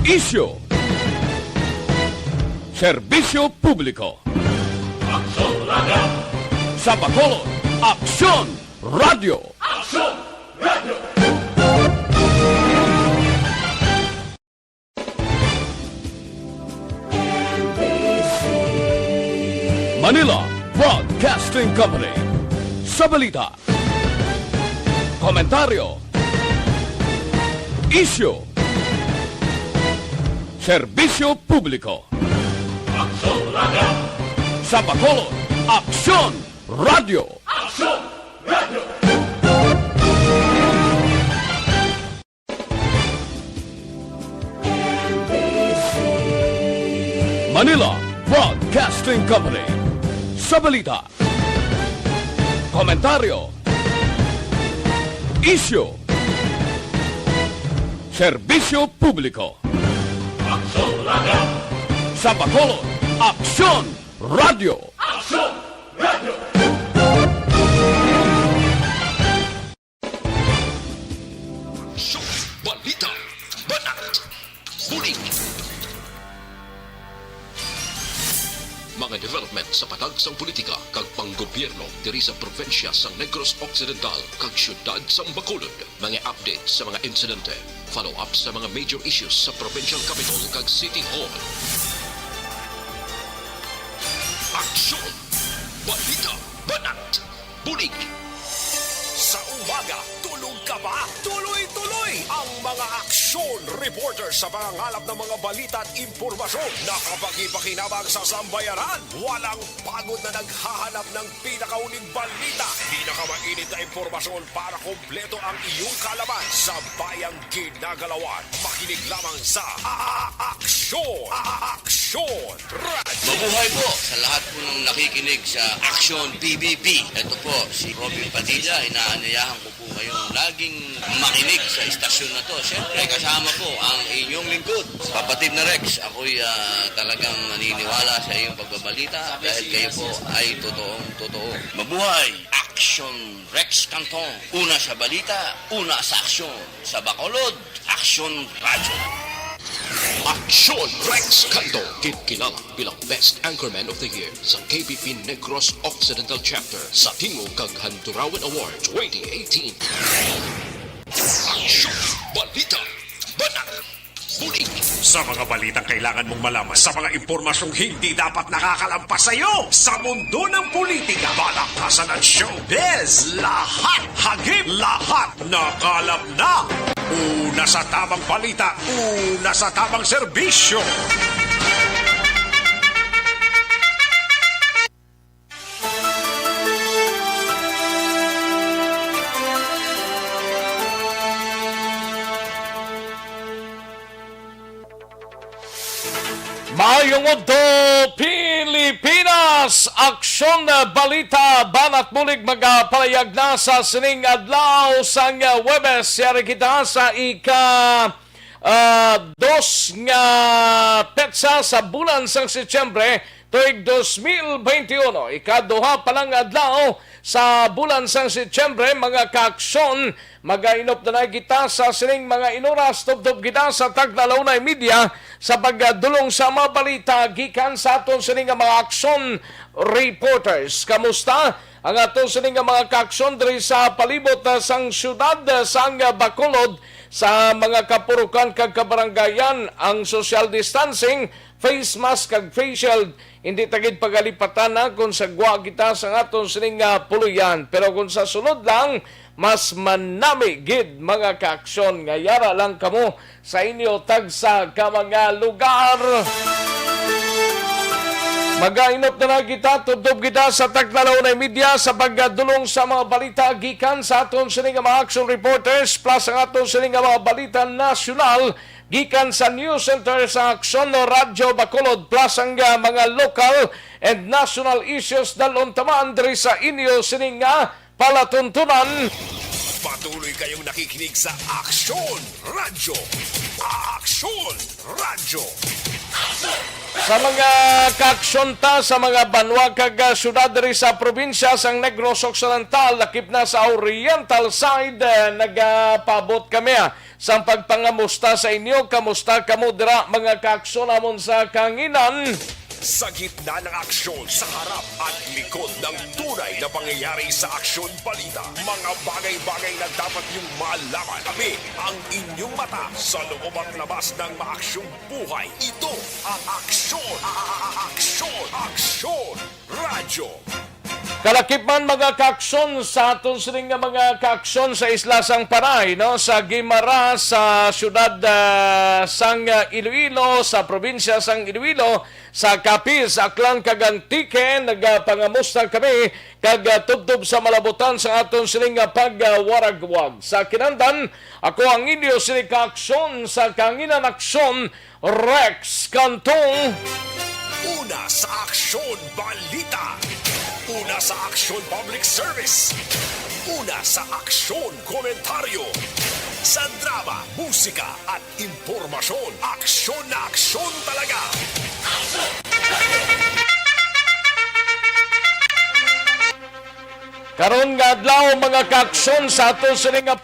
Isyo, serbisyo publiko. Aksyon Radio! Sa Bacolod, Aksyon Radio. Aksyon Radio! Manila Broadcasting Company. Sa balita, komentaryo, isyu, serbisyo publiko. Aksyon Radio! Sa Bacolod, Aksyon Radio. Aksyon Radio! Manila Broadcasting Company. Sa balita, komentaryo, isyu, serbisyo publiko. Aksyon Radio! Sa Bacolod, Aksyon Radio. Aksyon Radio! Aksyon, Balita, Banat, Bulig. Mga development sa patag sang politika kag panggobyerno diri sa probinsya sang Negros Occidental kag syudad sang Bacolod. Mga update sa mga insidente, follow up sa mga major issues sa provincial capital kag City Hall. Aksyon, Balita, Banat, Bulig. Sa umaga, tulog ka ba? Tuloy-tuloy ang mga aksyon reporter sa pangangalap ng mga balita at impormasyon. Nakapag-ipakinabang sa sambayaran. Walang pagod na naghahanap ng pinakauling balita. Pinakamainit na impormasyon para kompleto ang iyong kalaman sa bayang ginagalawan. Makinig lamang sa Aksyon! Aksyon! Mabuhay po sa lahat po ng nakikinig sa Aksyon PBB. Ito po si Robin Padilla. Inaanyayahan ko po kayong laging makinig sa istasyon na to. Siyempre kasama po ang inyong lingkod. Kapatid na Rex, ako'y talagang naniniwala sa iyong pagbabalita dahil kayo po ay totoong-totoo. Mabuhay! Aksyon Rex Cantong. Una sa balita, una sa aksyon. Sa Bacolod, Aksyon Radio. Aksyon Rex Cantong, kilala bilang Best Anchorman of the Year sa KBP Negros Occidental Chapter sa Tingog kag Handurawan Award 2018. Aksyon, Balita, Banat, Bulig. Sa mga balitang kailangan mong malaman, sa mga impormasyong hindi dapat nakakalampas sa iyo, sa mundo ng politika, balakasan at showbiz, lahat hagip, lahat nakalap na. Una sa tamang balita, una sa tamang serbisyo. Mayong Udto, Pilipinas! Aksyon na balita, Banat Bulig magapalayag na sa sining adlaw sang Webes. Yari kita sa dos nga petsa sa bulan sang Setyembre tuig 2021. Ikaduha palang adlaw sa bulan sang Setyembre, mga kaaksyon, magainop na kita sa sining mga inoras, tubtob kita sa taglalunay media sa pagdulong sa mga balita gikan sa aton sining mga aksyon reporters. Kamusta ang aton sining mga kaaksyon diri sa palibot sang syudad sang Bacolod, sa mga kapurukan kag kabarangayan? Ang social distancing, face mask kag face shield hindi tagid pagalipatan na kung sa gwa kita sa aton sining puluyan. Pero kung sa sunod lang, mas manami gid mga kaaksyon. Ngayara lang kamo sa inyo tag sa mga lugar. Magainop na kita, tubdob kita sa taglalunay media sa pagdulong sa mga balita gikan sa aton sining mga action reporters plus ang aton sining mga balita nasyonal gikan sa News Center sa Aksyon Radio Bacolod plus ang mga local and national issues dalon tamaan diri sa inyo sining palatuntunan. Patuloy kayong nakikinig sa Aksyon Radio. Aksyon Radio. Sa mga kaaksyon ta sa mga banwa kag syudad diri sa probinsya sang Negros Occidental, lakip na sa Oriental side, nagapabot kami sa pagpangamusta sa inyo. Kamusta kamo dira mga kaaksyon namon sa kanginan? Sa gitna ng aksyon, sa harap at likod ng tunay na pangyayari sa Aksyon Balita. Mga bagay-bagay na dapat niyong malaman. Kami ang inyong mata sa loob at labas ng maaksyong buhay. Ito ang Aksyon! Aksyon! Aksyon! Radyo! Kalakip man mga kaaksyon sa aton sining nga mga kaaksyon sa Isla Sang Paray, no? Sa Guimara, sa siyudad sang Iloilo, sa probinsya sang Iloilo, sa Capiz, Aklan, Kagantike, nagapangamusta kami kag tubtob sa malabutan sa aton sining nga pagwaragwag. Sa kinandan, ako ang inyo sining kaaksyon sa Kanginan Aksyon, Rex Cantong. Una sa Aksyon Balita. Una sa Aksyon Public Service. Una sa Aksyon Komentaryo. Sa drama, musika at impormasyon. Aksyon na aksyon talaga. Karon nga adlaw mga kaaksyon sa ato sining nga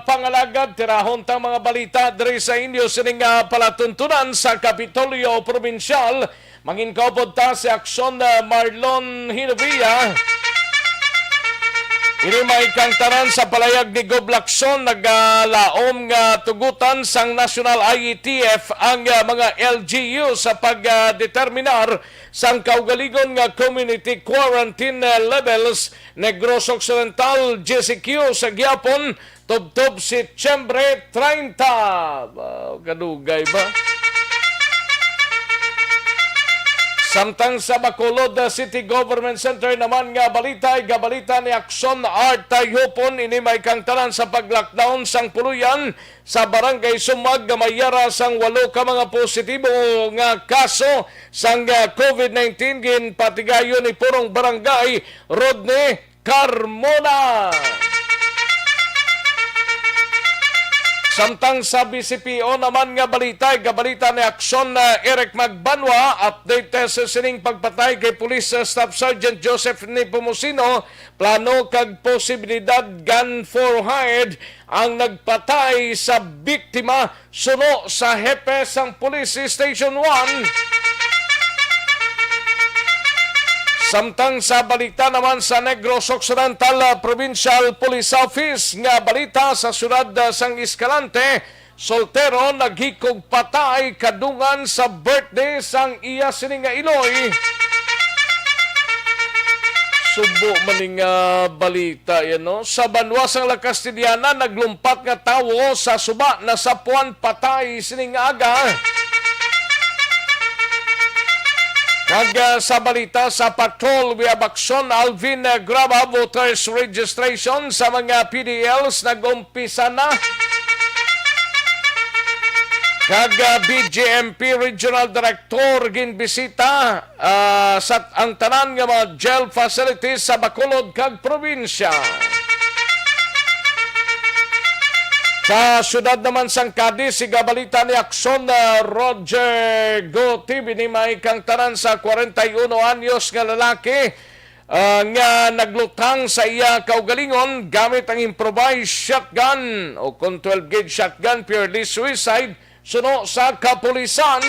pangalagad tirahon ta mga balita diri sa inyo sining nga palatuntunan sa Kapitolyo Provincial. Mangin kaupod ta si Aksyon Marlon Hinovia. Ini may kangtaran sa palayag ni Goblakson naglaom nga tugutan sang National IETF ang mga LGU sa pagdeterminar sang kaugaligon nga community quarantine levels. Negros Occidental GCQ sa Gyapon tubtob Setyembre 30. Kadugay ba? Samtang sa Bacolod City Government Center naman nga balita, gabalita ni Aksyon Art Tayopon ini may kangtalan sa pag-lockdown sang puluyan sa Barangay Sumag Gamayara sang 8 ka mga positibo nga kaso sang COVID-19 ginpatigayon ni purong barangay Rodney Carmona. Samtang sa BCPO naman nga balita, gabalita ni Aksyon Eric Magbanwa, update sa sining pagpatay kay Police Staff Sergeant Joseph Nepomuceno, plano kag posibilidad gun for hire ang nagpatay sa biktima suno sa hepe sang Police Station 1. Samtang sa balita naman sa Negros Occidental Provincial Police Office nga balita sa siyudad sang Escalante, soltero naghikog patay kadungan sa birthday sang iya sining nga Iloy. Subo maning balita yan, no? Sa Banwa sang La Castellana naglumpat nga tawo sa suba na sapuan patay sining aga. Kag sa balita sa patrol via Aksyon, Alvin Graba, voters registration sa mga PDLs nag-umpisa na. Kag BGMP Regional Director ginbisita sa ang tanan nga mga jail facilities sa Bacolod kag probinsya. Sa syudad naman sang Cadiz, si gabalita ni Aksyon Roger Go TV ni may kangtaran sa 41 anyos nga lalaki nga naglutang sa iya kaugalingon gamit ang improvised shotgun o kung 12-gauge shotgun purely suicide suno sa kapulisan.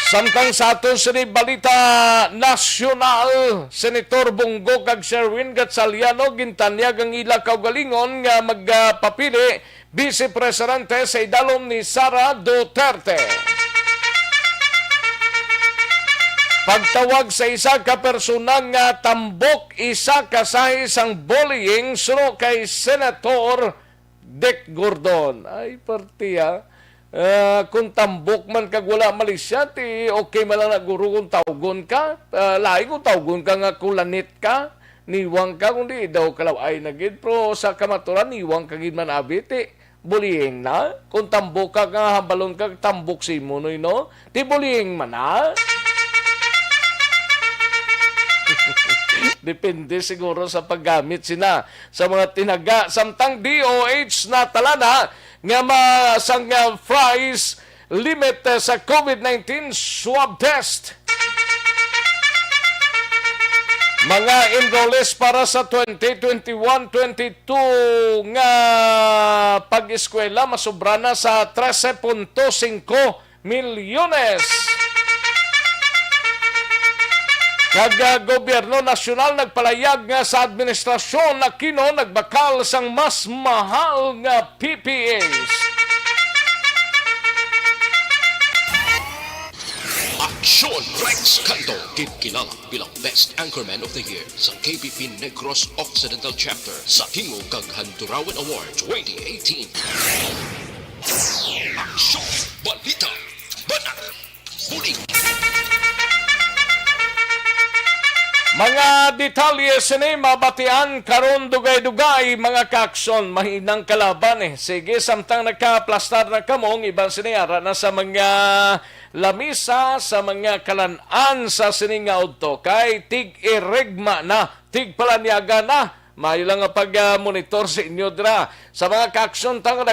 Samtang sa aton sini balita nasyonal, Senator Bongo kag Sherwin Gatchaliano gintanyag ang ila kaugalingon nga magpapili Vice Presidente sa idalom ni Sara Duterte. Pagtawag sa isa ka persona nga tambok isa kasahi sang bullying suno kay Senator Dick Gordon. Ay partiya. Kung tambok man kag wala malisya ti okay man lang naguro kung tawgon ka lahi kung tawgon ka nga kulanit ka niwang ka kundi daw kalaway na gid pero sa kamaturan niwang ka gid man abi ti bullying na kung tambok ka nga hambalon ka tambok si munoy no ti bullying man na. Depende siguro sa paggamit sina sa mga tinaga. Samtang DOH na talana nga masang fries limit sa COVID-19 swab test. Mga enrollees para sa 2021-22 nga pag-eskwela masubra na sa 13.5 milyones. Kag gobyerno nasyonal nagpalayag nga sa administrasyon na kino nagbakal sang mas mahal nga PPAs. Aksyon Rex Cantong, kinilala bilang Best Anchorman of the Year sa KBP Negros Occidental Chapter sa Tingog kag Handurawan Award 2018. Aksyon, balita, banat, bulig. Mga detalye sini mabatian karon dugay-dugay mga kaaksyon mahinang kalaban Sige samtang nagka-plastar na kamong ibang siniyara na sa mga lamisa sa mga kalan-an sa sininga udto kay tig-irigma na, tig-palanyaga na. Mayo lang nga pag-monitor sa inyo dira. Sa mga kaaksyon tang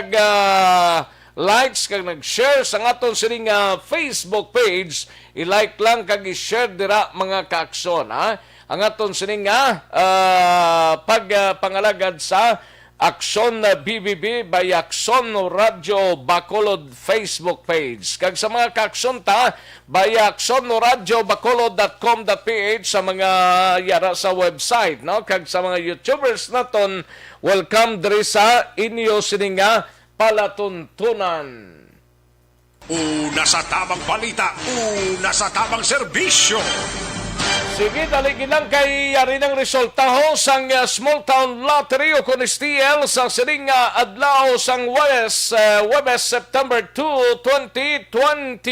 likes kag nag-share sa aton sining Facebook page, i-like lang kag i-share dira mga kaaksyon ang aton sining pagpangalagad sa Aksyon BBB by Aksyon Radio Bacolod Facebook page. Kag sa mga kaaksyon ta by Aksyon Radio Bacolod.com.ph sa mga yara sa website, no? Kag sa mga YouTubers naton, welcome diri sa inyo sining palatuntunan. Una sa tamang balita, una sa tamang serbisyo. Sige, daligin lang kay yari ng resulta ho sang Small Town Lottery o kung STL sa sining adlaw sang Webes September 2, 2021.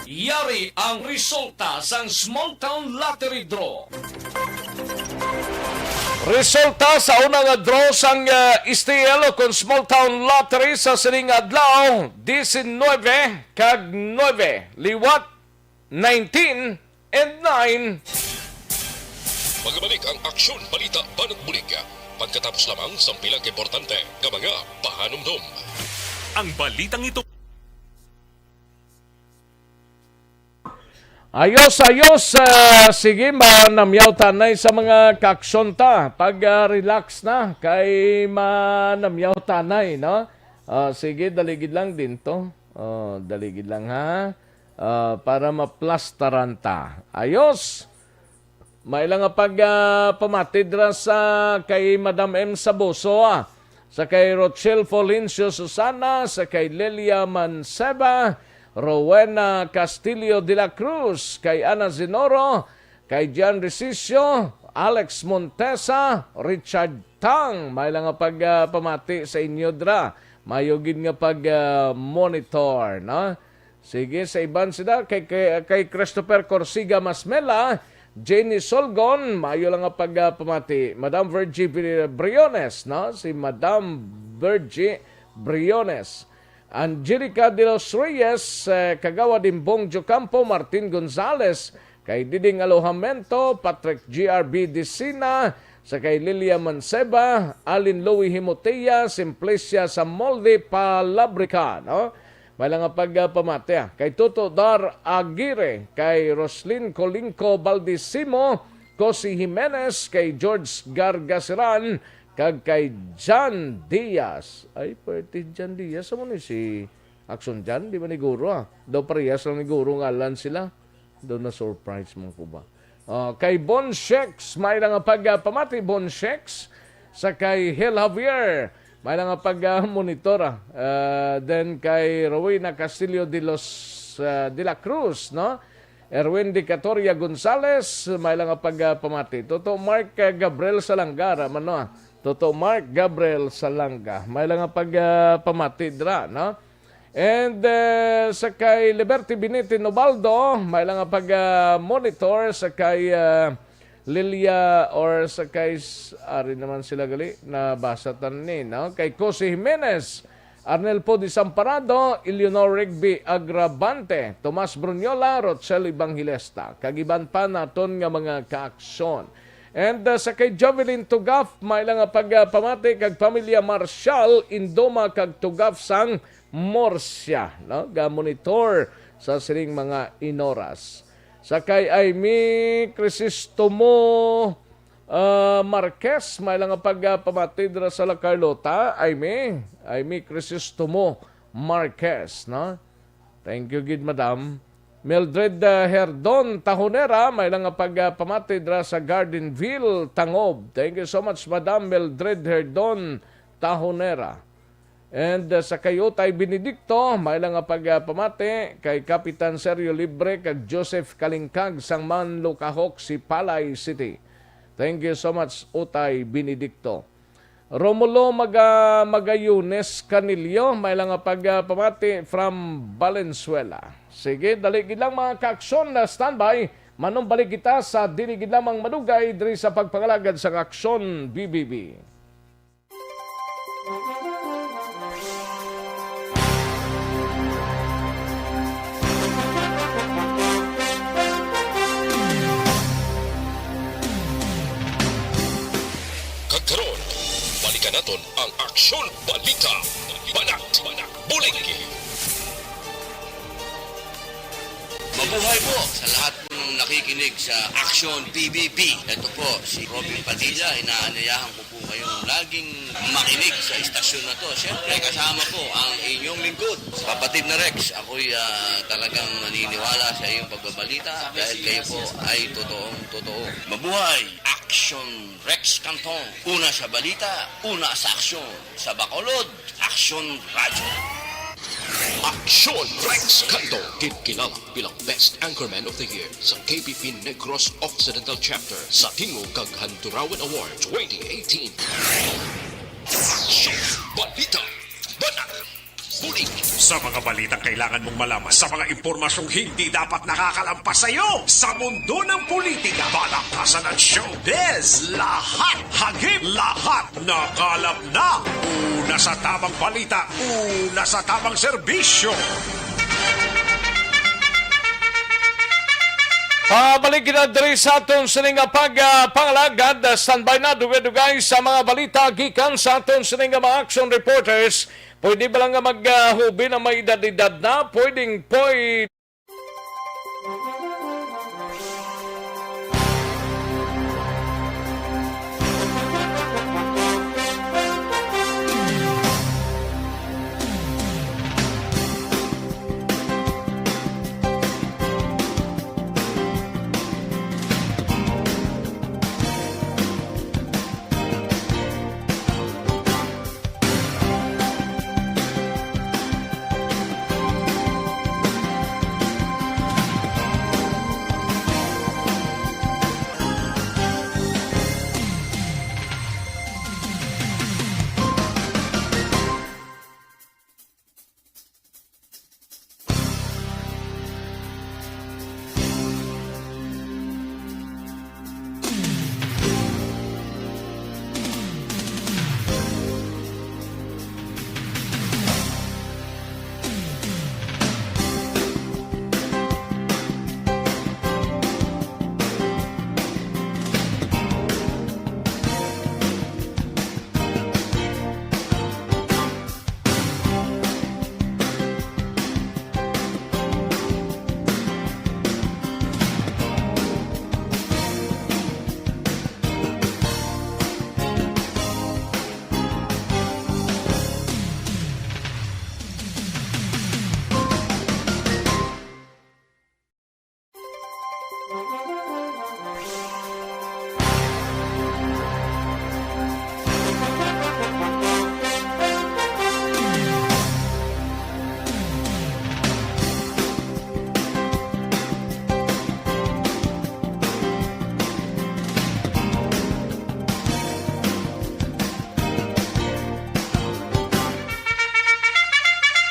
Yari ang resulta sang Small Town Lottery Draw. Resulta sa unang draw sang STL o kung Small Town Lottery sa sining adlaw 19 kag 9 liwat 19 and 9. Magbalik ang Aksyon, balita, banat, bulig. Pagkatapos lamang sa pilang importante ng mga pahanumdum. Ang balitang ito. Ayos. Sige, manamyaw tanay sa mga kaaksyon ta. Pag-relax na, kay manamyaw tanay, no? Sige, daligid lang din to. Daligid lang ha. Para maplastaran ta. Ayos. May lang pamatid ra sa kay Madam M. Saboso, sa kay Rochelle Folincio Susana, sa kay Lelia Manceba, Rowena Castillo de la Cruz, kay Ana Zinoro, kay Jan Recicio, Alex Montesa, Richard Tang. May lang pamati sa inyo dra. Mayugin nga monitor, no? Sige, sa iban sila, kay Christopher Corsiga Masmela, Jenny Solgon, mayo lang pamati. Madam Virgie Briones, no? Si Madam Virgie Briones. Angelica de los Reyes, Kagawa Dimbong Jocampo, Martin Gonzales, kay Diding Alojamento, Patrick GRB Disina, sa kay Lilia Manceba, Alin Louie Himotea, Simplicia Samolde Palabrica, no? May lang pamati kay Toto Dar Aguirre, kay Roslyn Colinco Baldisimo, Cosi Jimenez, kay George Gargasiran, kag kay John Diaz. Ay, pwede John Diaz. Amo ni si Aksyon John, di ba ni Guro Daw parehas lang ni Guro ngalan sila. Daw na surprise mo ko ba. Kay Bon Shex, may lang pamati Bon Shex, sa kay Hel Javier, may lang pag-monitor. Then kay Rowena Castillo de la Cruz, no? Erwin de Catoria Gonzales, may lang pamati. Toto Mark Gabriel Salangara, mano. Toto Mark Gabriel Salanga, may lang pamati dra, no? And sa kay Liberty Biniti Nobaldo, may lang monitor sa kay Lilia or sa kay ari naman sila gali na basatan ni, no? Kay Cosi Jimenez, Arnel Po de Samparado, Eleanor Rigby Agravante, Tomas Brunyola, Rochelle Evangelista. Kagiban pa naton nga mga kaaksyon. And sa kay Jovelyn Tugaf, may lang pamati kag pamilya Marshall, Indoma kag Tugaf sang Morsia, no? Ga monitor sa siring mga inoras. Sakay Aimee Crisostomo Marquez, may lang pagpamatid sa La Carlota. Aimee Crisostomo Marquez, no? Thank you, gid madam. Mildred Herdon Tahonera, may lang pagpamatid sa Gardenville, Tangob. Thank you so much, madam Mildred Herdon Tahonera. And sa Kayotay Benedicto, may lang pagpamati kay Kapitan Sergio Libre kag Joseph Kalingkag sang Manlukahok, si Palay City. Thank you so much, Utay Benedicto. Romulo Magayunes Canillo, may lang pagpamati from Valenzuela. Sige, daligid lang mga kaaksyon na standby. Manong balik kita sa diligid lamang madugay diri sa pagpangalagad sa Aksyon BBB. Kagkaroon, balikan naton ang Aksyon Balita. Banat, Bulig. Mabuhay po sa lahat po ng nakikinig sa Aksyon PBB. Ito po, si Robin Padilla. Inaanyayahan ko po kayong laging makinig sa istasyon na to. Siyempre, kasama po ang inyong lingkod. Kapatid na Rex, ako'y talagang naniniwala sa iyong pagbabalita dahil kayo po ay totoong-totoo. Mabuhay! Aksyon Rex Cantong. Una sa balita, una sa aksyon. Sa Bacolod, Aksyon Radyo. Aksyon Rex Cantong, kilala bilang Best Anchorman of the Year sa KPP Negros Occidental Chapter sa Tingog kag Handurawan Award 2018. Aksyon Balita. Banat. Bulig. Sa mga balitang kailangan mong malaman, sa mga impormasyong hindi dapat nakakalampas sa iyo, sa mundo ng politika, balakasan at showbiz, lahat hagip, lahat nakalap na. Una sa tamang balita, una sa tamang serbisyo. Balik na diri sa aton sining pagpangalagad. Standby na dugay-dugay sa mga balita gikan sa aton sining mga action reporters. Pwede ba lang maghubi na may edad-edad na? Pwede.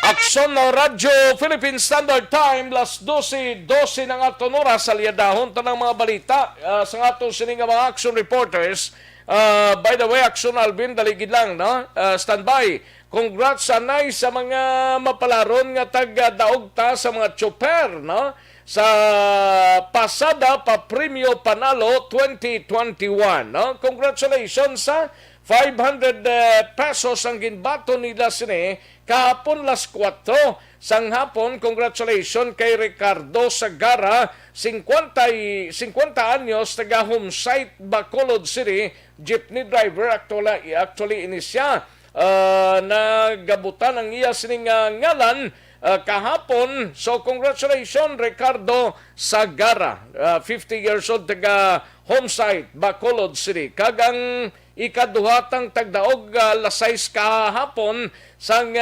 Aksyon na Radyo Philippine Standard Time, las 12:12 ng aton oras sa liyadahon tanang mga balita sa atong sining mga action reporters. By the way, Aksyon Alvin, daligid lang, no? Standby. Congrats anay sa mga mapalaron nga taga-daog ta sa mga chopper, no? Sa pasada pa Premio Panalo 2021, no? Congratulations sa 500 pesos ang ginbato nila sini kahapon las 4 sang hapon. Congratulations kay Ricardo Sagara, 50 anyos, taga Homesite, Bacolod City, jeepney driver. Actually ini siya nagabutan ang iya sining ngalan kahapon. So congratulations Ricardo Sagara, 50 years old, taga Homesite, Bacolod City. Kagang ikaduhatang tagdaog lasais kahapon sang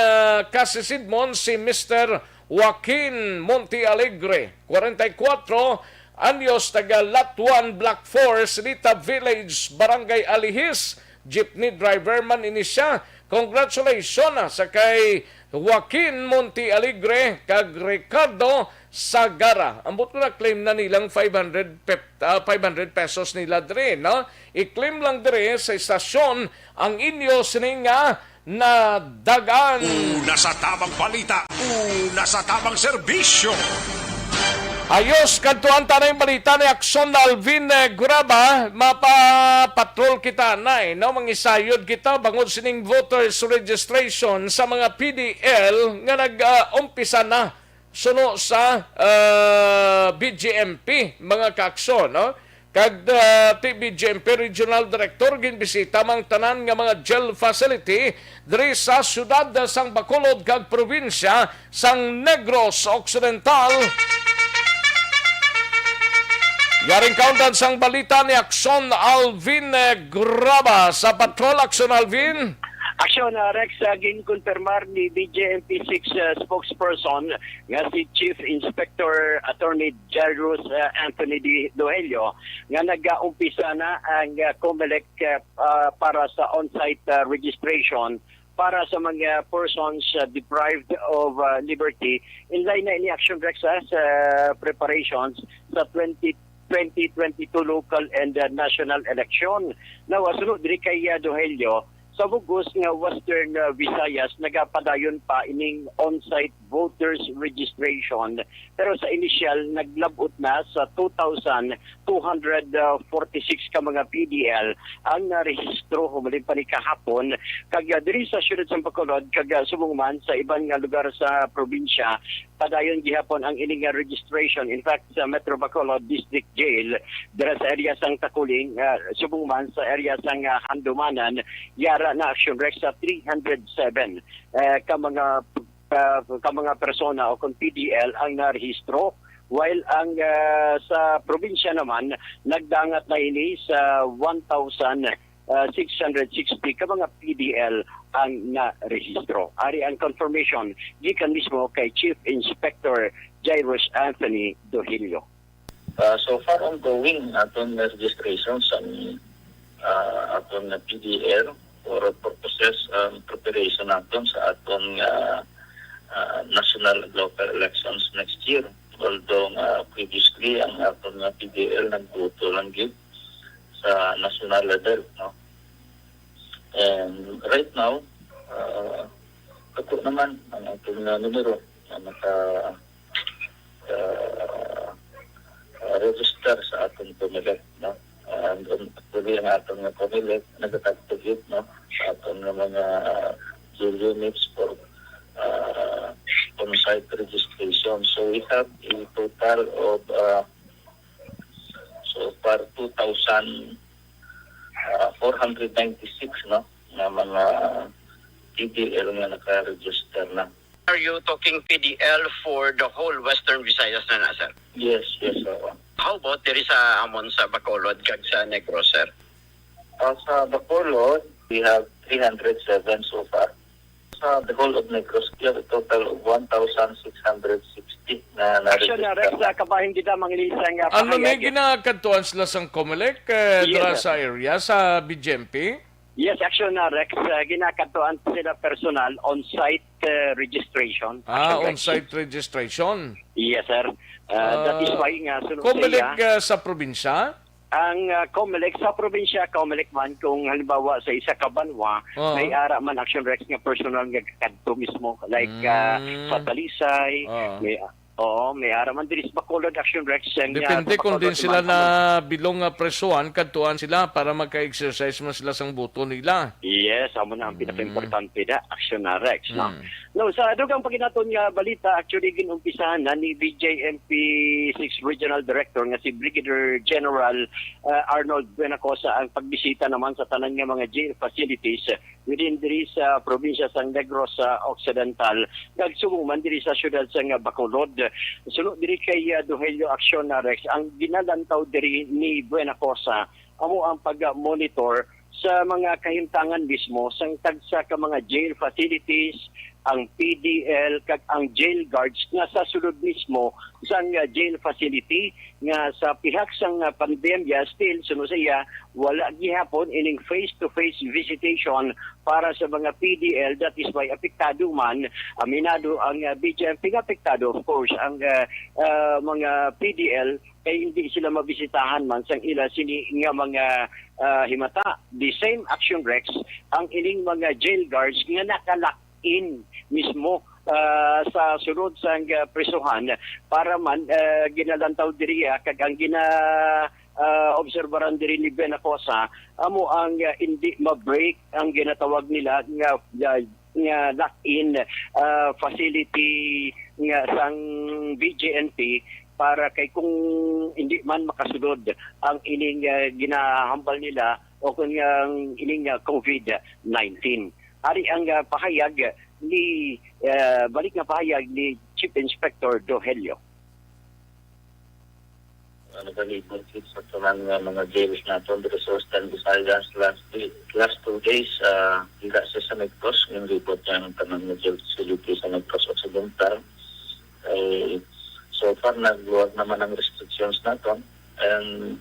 kasisidmon si Mr. Joaquin Monte Alegre, 44 anyos, taga Latuan, Black Forest, Rita Village, Barangay Alihis, jeepney driver man ini siya. Congratulations sa kay Joaquin Monte Alegre kag Ricardo Sagara. Ambot na claim na nilang 500 pesos nila dire, no? I-claim lang dire sa istasyon ang inyo sininga na dagan. Una sa tamang balita, una sa tamang serbisyo. Ayos, kantuan tanay balita ni Aksyon Alvin Graba, mapapatrol kita na no? Mangisayod kita bangod sining voters registration sa mga PDL nga nag-umpisa na suno sa BGMP, mga kaaksyon, no? Kag BGMP Regional Director ginbisita mang tanan nga mga jail facility diri sa syudad sang Bacolod kag probinsya sang Negros Occidental. Yaring kaundan sang balita ni Aksyon Alvin Graba sa Patrol. Aksyon Alvin. Aksyon, Rex, ginkonfirmar ni BJMP 6 spokesperson nga si Chief Inspector Attorney Jairus Anthony Dohelio nga nag-umpisa na ang COMELEC para sa on-site registration para sa mga persons deprived of liberty in line na ini Action Rex sa preparations sa 2022 local and national election. Now, sunod diri kay Dohelio, sa bugos nga Western Visayas, nagapadayon pa ining on-site voters registration. Pero sa initial, naglabot na sa 2,246 ka mga PDL ang narehistro humalin pa ni kahapon. Kag diri sa syudad sa Bacolod, kag subungman sa ibang nga lugar sa probinsya, padayon gihapon ang ining registration. In fact, sa Metro Bacolod District Jail, dira sa area sang Takuling, subungman sa area sang Handumanan, yara na Action Rex sa 307 ka mga persona o kung PDL ang narehistro, while ang sa probinsya naman nagdangat na ini sa 1,660 ka mga PDL ang narehistro. Ari ang confirmation gikan mismo kay Chief Inspector Jairus Anthony Dohelio. So far ongoing aton registrations ang aton PDL for purposes preparation naton sa aton national and local elections next year. Although previously ang aton PDL nagboto lang gid sa national level, no? And right now ako naman ang aton numero na register sa aton COMELEC, no? And actually ang aton COMELEC nag-activate, no, sa aton mga units for on-site registration. So we have a total of so far 2,496, no, na mga PDL na naka-register na. Are you talking PDL for the whole Western Visayas na sir? Yes. How about diri sa amon sa Bacolod kag sa Negros, sir? Sa Bacolod, we have 307 so far. Sa the whole of Negros, we have a total of 1,660 na Action na Rex, na-register. kabahin kita mangilisang Ano may ginakatuan sila sang COMELEC dira sa area sa BGMP? Yes, Action na Rex, ginakatuan sila personal on-site registration. Action, Rex. On-site registration. Yes, sir. That is why nga sunod COMELEC sa iya, sa probinsya? ang COMELEC sa probinsya, COMELEC man kung halimbawa sa isa ka banwa, may ara man Action Rex nga personal nga kadto mismo like sa Talisay, may Oo, may araman din sa Bacolod Action Rex. Depende kung din sila na bilong presuhan, kadtuan sila para magka-exercise man sila sang buto nila. Yes, amo na ang pinaka-importante na Action na Rex. No? No, sa dugang paginaton nga balita, actually ginumpisahan na ni BJMP 6 Regional Director nga si Brigadier General Arnold Buenacosa ang pagbisita naman sa tanan nga mga jail facilities within diri sa probinsya sang Negros Occidental. Nagsuguman diri sa syudad sang Bacolod. Sunod diri kay Duhelio Aksyon na Rex, ang ginalantaw diri ni Buenacosa amo ang pag-monitor sa mga kahimtangan mismo sang tagsa ka mga jail facilities, ang PDL kag ang jail guards nga sa sulod mismo sang jail facility nga sa pihak sang pandemya still suno siya wala gihapon ining face-to-face visitation para sa mga PDL. That is why apektado man aminado ang BJMP apektado of course ang mga PDL kay hindi sila mabisitahan man sang ila sini nga mga himata. The same Action Rex ang ining mga jail guards nga nakalock-in mismo sa sulod sang presuhan para man ginalantaw diriya kag ang obserbaran diri ni Buenacosa amo ang hindi ma-break ang ginatawag nila nga lock-in facility nga sang BJNP para kay kung hindi man makasulod ang ining ginahambal nila o kung ang ining COVID-19. Ari ang pahayag ni balik na pahayag ni Chief Inspector Dohelio. Nagalibot sa tulang mga jails natin dito sa Western Visayas last 2 days hingga sa Negros yung libot niya ng tanang na jail facility sa Negros Occidental. So far, nagluwag naman ang restrictions natin and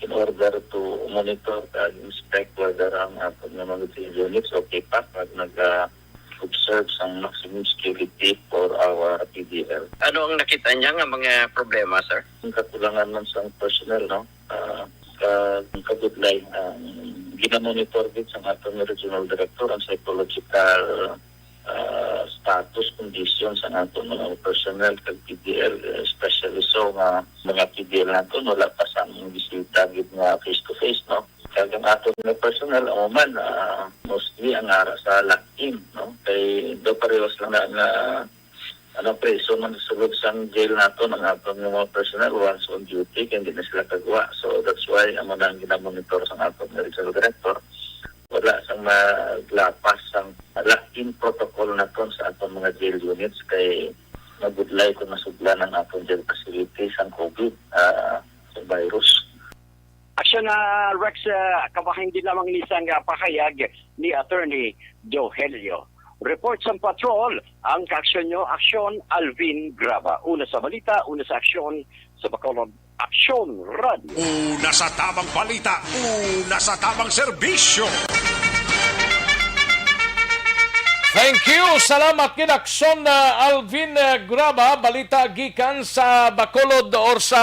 in order to monitor and inspect whether ang ating mga units okay pa pag nag-observe sa maximum security for our PDL. Ano ang nakita niya nga mga problema, sir? Ang kakulangan man sa personnel, no? Kabudlay, ginamonitor din sa ating regional director ang psychological status, conditions ang ating mga personnel kag PDL, especially so nga mga PDL natin wala pa sa aming bisita gid nga face-to-face, no? Kag ang ating mga personnel man mostly ang ara sa lock-in, no? Kay do parehas lang na preso man sulod sa jail natin ang ating mga personnel once on duty kaya hindi na sila kagawa. So that's why amo na ang ginamonitor sa ating regional director wala sang maglapas sang lock-in protocol naton sa atong mga jail units kay magudlay kung nasudlan ang atong jail facilities ang COVID sa virus. Aksyon na Rex, kabahin din lamang isang pahayag ni Attorney Dohelio. Report sa patrol, ang kaaksyon nyo, Aksyon Alvin Graba. Una sa balita, una sa aksyon sa Bacolod Aksyon Radio. Una sa tamang balita, una sa tamang serbisyo. Thank you. Salamat kid Aksyon Alvin Graba, balita gikan sa Bacolod or sa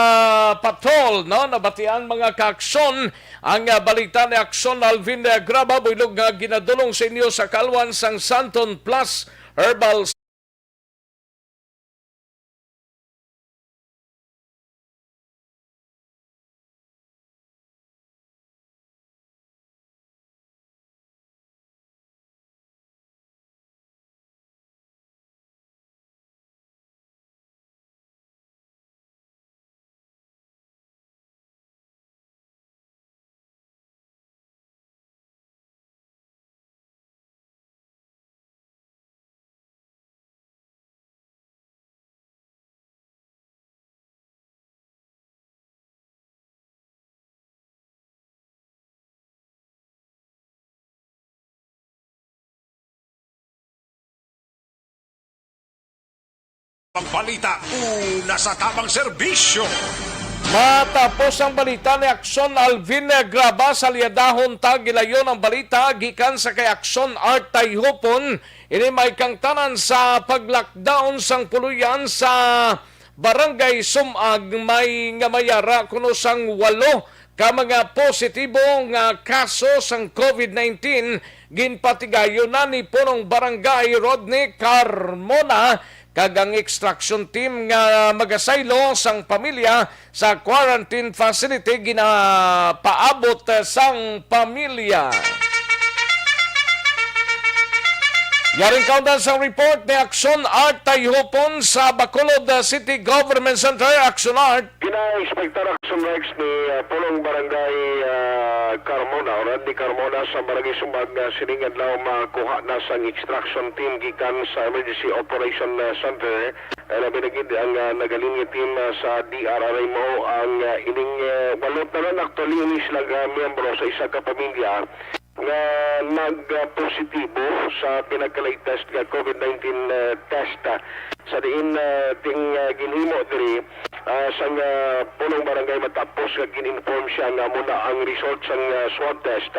patrol, no? Nabatian mga kaaksyon ang balita ni Aksyon Alvin Graba builog nga ginadulong sa inyo sa kalwan sang Santon Plus Herbal Balita, una sa tamang serbisyo. Matapos ang balita ni Aksyon Alvin Graba sa liadahon tagilayon ang balita gikan sa kay Aksyon Art Tayhopon ini may kangtanan sa pag-lockdown sang puluyan sa Barangay Sumag may nga mayara kuno sang 8 ka mga positibo nga kaso sang COVID-19 ginpatigayo na ni punong barangay Rodney Carmona kagang extraction team nga magasaylo sang pamilya sa quarantine facility ginapaabot sang pamilya. Yaring kaundan sa report ni Aksyon Art Tayhupon sa Bacolod City Government Center. Aksyon Art. Kina-inspektor Aksyon Rex ni Pulong Barangay Carmona o Randy Carmona sa Barangay Sumbag siningan daw makuha na sang extraction team gikan sa Emergency Operation Center. Labi na gid ang nagalinya team sa DRRI mo ang ining balot na lang actually ini sila miyembro sa isa ka pamilya nga nag-positibo sa pinagka-latest nga COVID-19 test sa diin ting ginhimo diri sang punong barangay matapos nga gin-inform siya nga muna ang result sang swab test.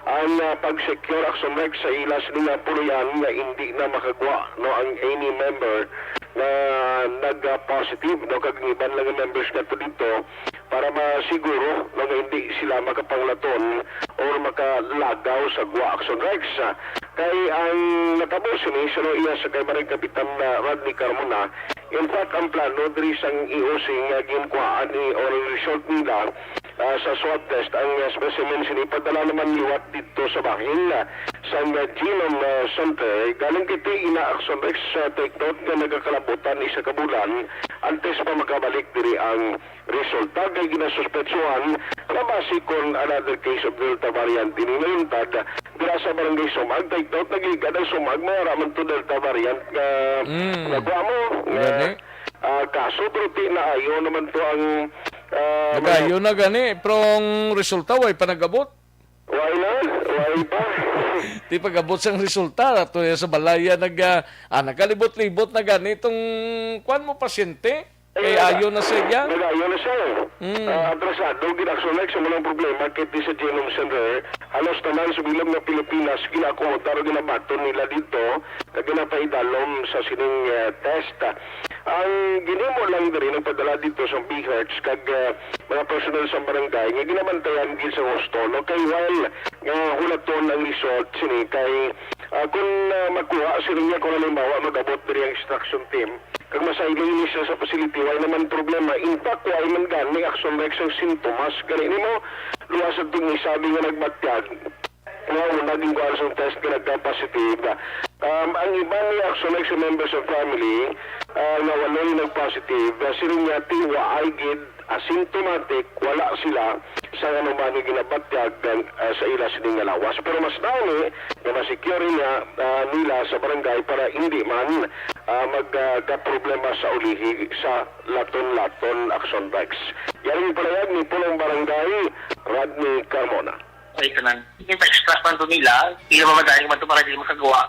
Ang pag-secure Aksyon Rex sa ilas niya punuyan nga hindi na makagwa no ang any member na nag-positive no kag iban lang nga members nato dito para masiguro no nga hindi sila makapanglaton o makalagaw sa gwa Aksyon Rex. Kay ang natapos ni sino iya sa kay Barangay Kapitan Rodney Carmona. In fact, ang plano diri sang IOC nga ginkuhaan ni or result nila sa swab test ang specimen sinipadala naman liwat dito sa bahin sa Genome Center. Galing kiti ina Aksyon Rex take note nga nagakalabutan isa ka bulan antes pa makabalik diri ang resulta kay ginasuspetsuhan na base kon another case of Delta variant ini nalintad dira sa Barangay Sumag. Take note nagigad ang Sumag mga raman to Delta variant nagwa mo kaso truti na ayo naman to ang Nagayo na gani, pero resulta way pa nagabot. Why pa? Di pag-abot sang resulta ato sa balaya nagalibot-libot na gani itong kwan mo pasyente. Kay ayo na siya. Nagayo na siya. Atrasado, Aksyon Rex, walang problema. Kahit di sa Genome Center, halos tanan sa bilog na Pilipinas, ginakumutaro, ginabaton nila dito, na ginapaidalom sa sining test. Ang ginimo lang din nagpadala dito sa BHERTS kag mga personal sa barangay nga ginabantayan gid sa hosto no kay while nga hulaton ang result sini kay kung makuha sila niya kung halimbawa magabot diri ang extraction team kag masailing siya sa facility wala naman problema. In fact wala man gani Aksyon Rex ang sintomas kani nimo luwas ang tingi sabi nga nagbatyag naging sa test ka nagka-positive. Ang iba ni Aksyon Rex members of family na wala nag-positive, sila niya tiwa ay gid asymptomatic, wala sila sa anumang ginabatyag sa ila sining lawas. Pero mas dami na masecure niya nila sa barangay para hindi man magka-problema sa ulihi sa laton-laton Aksyon Rex. Yaring palayag ni Pulong Barangay, Rodney Carmona. Ay kanan. Yung pa-extract man to nila, hindi naman madaling man to para hindi makagawa.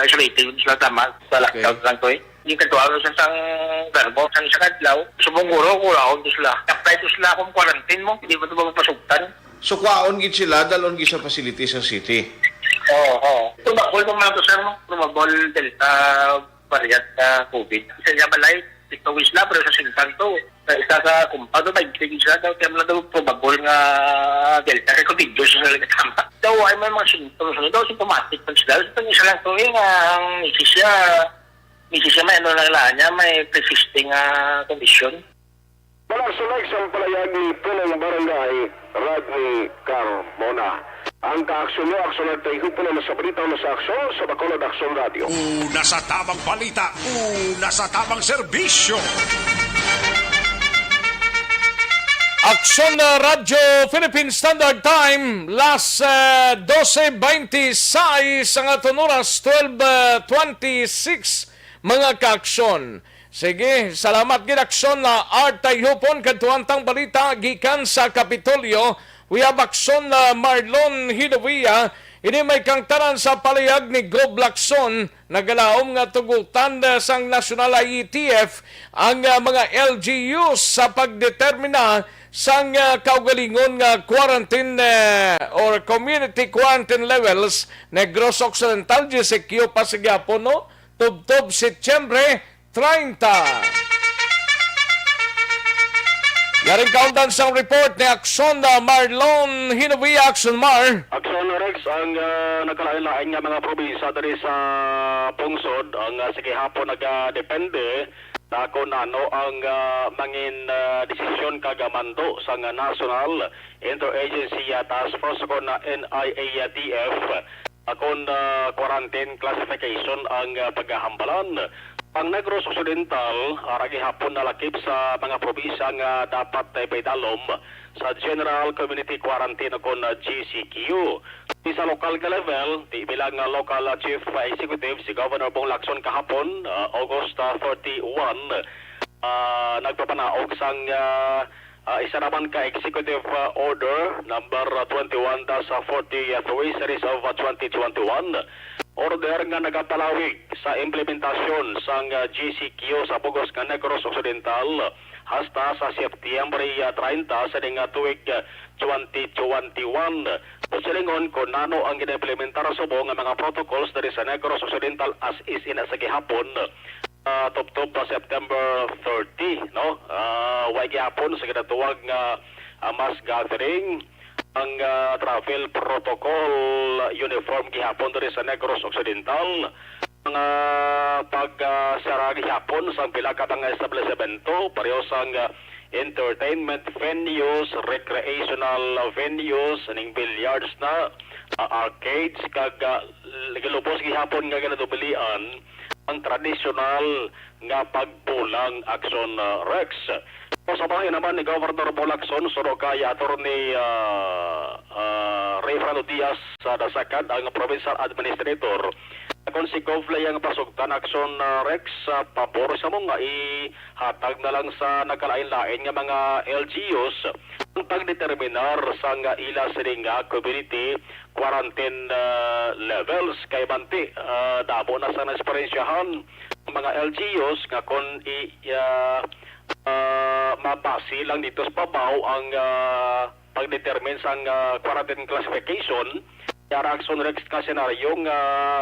Isolated sila tama. Sa lockdown lang to eh. Hindi katuwa sa isang verbo, sa isang adlaw. Sumunguro, kuraon to sila. Apply to sila kung quarantine mo. Hindi ba ito mapasugtan? So, kwaon gid sila, dalon gid sa facilities sa city. Oo. Tumabol mo man to sir, no? Tumabol Delta variant na COVID. Isa niya balay, ito wisla, pero sa sinkanto. Isa sa kumpado, may bigigin sila daw, kaya mo na daw probable nga Delta, kaya COVID-19 sila lang tama. Daw ay may mga symptoms, daw symptomatic pa sila. Ito isa lang to eh, ang misis siya may ano lang lang niya, may persisting condition. Mula sa next ang palayag ni Punong Barangay, Rodney Carmona. Ang kaaksyon mo, aksyon at tayo po na sa balita o sa aksyon sa Bacolod Aksyon Radio. Una sa tamang balita, una sa tamang serbisyo. Aksyon na Radyo Philippine Standard Time, last 12:26 ang atong oras, 12:26 mga kaaksyon. Sige, salamat gid Aksyon na Art Tayhupon kadtuantang balita gikan sa Kapitolyo. We have Aksyon na Marlon Hidawia. Ini may kangtaran sa palayag ni Gob Lacson nagalaom nga tugutan sang National IETF ang mga LGUs sa pagdetermina sang kaugalingon nga quarantine or community quarantine levels Negros Occidental GCQ Pasigyapon no tubtob Setyembre 30. Yaring kaundan sa report ni Aksyon na Marlon Hinovi. Aksyon Mar. Aksyon Rex, ang nagkalain-lain nga mga probinsya diri sa pungsod, ang sige hapon nagadepende na kung ano ang mangin desisyon kagamando sa National Interagency Task Force ko na NIATF akong quarantine classification ang paghahambalan. Ang Negros Occidental, aragi hapon nalakip sa mga probinsya nga dapat paidalom sa General Community Quarantine kon GCQ. Sa local ka level, di bilang local chief executive si Governor Bong Lacson kahapon, August 31, nagpapanaog sang isa naman ka executive order number 21-43 series of 2021. Order nga nagapalawig sa implementasyon sang GCQ sa Bugos nga Negros Occidental hasta sa September 30 sa tuig 2021. Pusilingon kung nano ang gina-implementar sa buong mga protocols dari sa Negros Occidental as is ina sa gihapon tuptub September 30, no? Way gihapon sa ginatuwag nga mass gathering ang travel protocol uniform gihapon diri sa Negros Occidental. Mga pagsara gihapon sa pila ka mga establishmento pareho sang entertainment venues, recreational venues, ning billiards na arcades kag gilubos gihapon nga ginadubilian ang tradisyonal nga pagpulang Aksyon Rex. Sa bahay naman ni Governor Bolacson, suro kay Attorney Ray Frano Diaz sa Dasakad, ang Provincial Administrator. Kung si Govlay ang pasugtan Aksyon Rex, pabor sa mga ihatag na lang sa nagkalain-lain nga mga LGUs ang pagdeterminar sa nga ila sining community quarantine levels kay banti dabo na sa nasperensyahan ang mga LGUs nga kung mabasi lang dito sa pabaw ang pagdetermine sa quarantine classification. Yara Aksyon Rex ka senaryo nga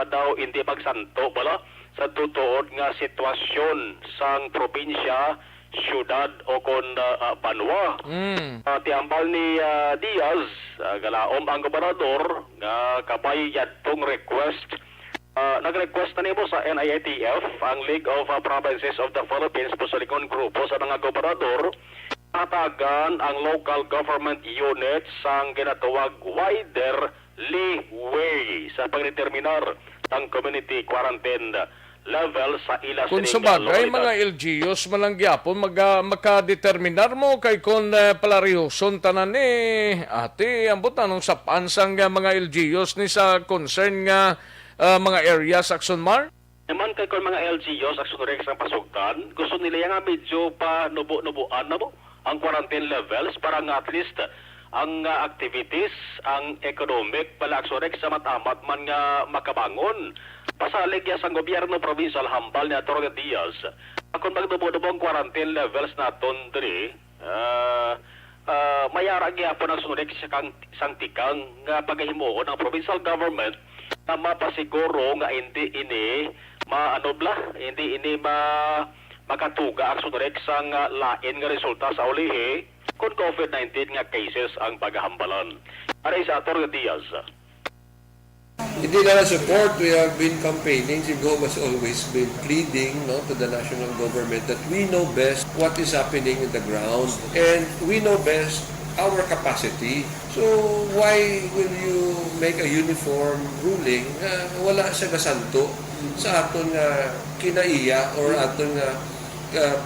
daw hindi magsanto bala sa tutuod nga sitwasyon sang probinsya, syudad o kon banwa. Tiambal ni Diaz, galaom ang gobernador nga kabay yadtong request. Nag-request na nimo sa NIATF, ang League of Provinces of the Philippines, pusalikon grupo sa mga gobernador, hatagan ang local government units sang ginatawag wider leeway sa pagdeterminar ng community quarantine level sa ila Kung sa bagay, mga LGUs malang gyapon makadeterminar mo kay kung palarihoson tanan ate ambot anong sapan sang mga LGUs ni sa concern nga mga areas Aksyon Mar? Naman kay kung mga LGUs Aksyon Rex ang pasugtan, gusto nila nga medyo pa nubo-nubuan na mo ang quarantine levels para nga at least ang activities, ang economic pala Aksyon Rex sa matamat man nga makabangon. Pasalig ya sa gobyerno provincial hambal ni Atty. Diaz. Kung magdubo-dubo ang quarantine levels naton diri, mayara gyapon ang sunod sa sang tikang nga paghimuon ng provincial government na mapasiguro nga hindi ini hindi ini makatuga ang sunod sang lain nga resulta sa ulihi kung COVID-19 nga cases ang paghambalan. Aray sa Atty. Diaz. Hindi na support. We have been campaigning. Sigo has always been pleading to the national government that we know best what is happening in the ground and we know best our capacity. So why will you make a uniform ruling na wala siya gasanto sa aton kinaiya or aton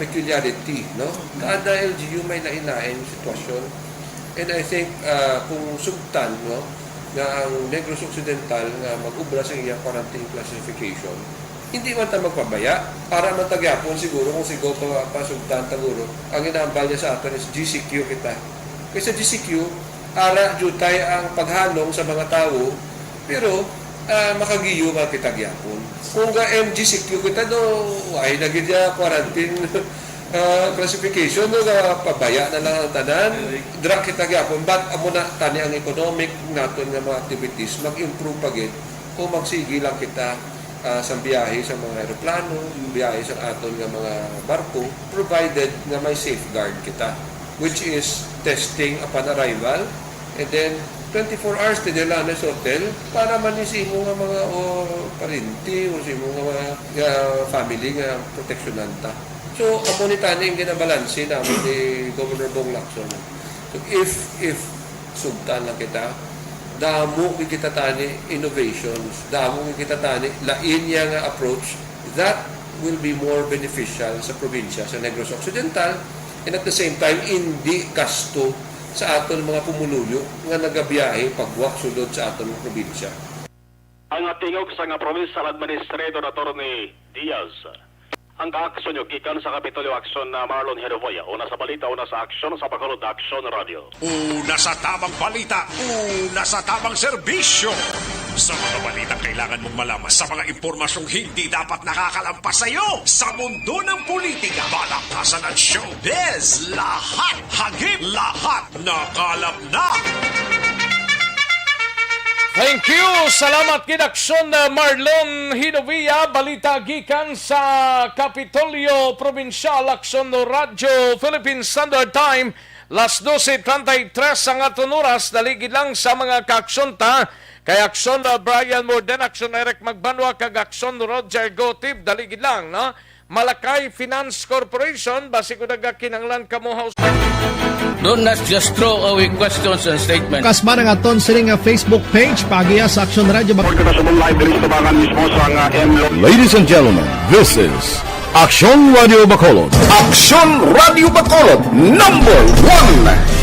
peculiarity, no? Kada LGU may lain-lain sitwasyon. And I think kung sugtan, no, nga ang Negros Occidental nga mag-ubra sa iya quarantine classification, hindi man ta magpabaya para matagyapon siguro kung sigo pa sugtan taguro. Ang inaambal niya sa aton is GCQ kita. Kasi sa GCQ, ara jutay ang paghalong sa mga tao, pero makagiyo ka kita gyapon. Kung ga MGCQ kita do, ay nagidya quarantine classification no ga pabaya na lang ang tanan. Dra kita gyapon, but amo na tani ang economic naton nga mga activities mag-improve pagit kung magsigi lang kita sa biyahe sa mga aeroplano, biyahe sa aton nga mga barko, provided nga may safeguard kita. which is testing upon arrival, and then 24 hours tinila na sa hotel para manisimo nga mga parinti o simo nga mga family nga proteksjonanta. So, amo ni tani yung ginabalansi namin ni Governor Bong Lacson. So, if sugtan lang kita, damo kita tani innovations, damo kita tani lain niya nga approach that will be more beneficial sa probinsya, sa Negros Occidental, and at the same time, hindi gasto sa aton mga pumuluyo nga nagabiyahe pagwak sulod sa aton mga probinsya. Ang tingog sa nga Provincial Administrator Attorney Diaz. Ang kaaksyon nyo gikan sa Kapitolyo Aksyon na Marlon Herovoya. Una sa balita, una sa aksyon, sa pagkalod Aksyon Radio. Una sa tamang balita, una sa tamang serbisyo. Sa mga balitang kailangan mong malaman, sa mga impormasyong hindi dapat nakakalampas sa iyo. Sa mundo ng politika, balakasan at showbiz, lahat hagip, lahat nakalap na. Thank you! Salamat kinaksyon na Marlon Hinovia, balita gikan sa Kapitolyo Provincial Aksyon Radio Philippine Standard Time. Las 12:33 ang aton oras, daligid lang sa mga kaaksyon ta. Kay aksyon na Brian Morden, aksyon na Eric Magbanwa, kag aksyon Roger Gotib, daligid lang, no? Malakay Finance Corporation, basi ko nagakinanglan kamo house. Do not just throw away questions and statements. Kasma ng aton sining Facebook page, pagiya sa Aksyon Radio. Ladies and gentlemen, this is Aksyon Radio Bacolod. Aksyon Radio Bacolod, number 1.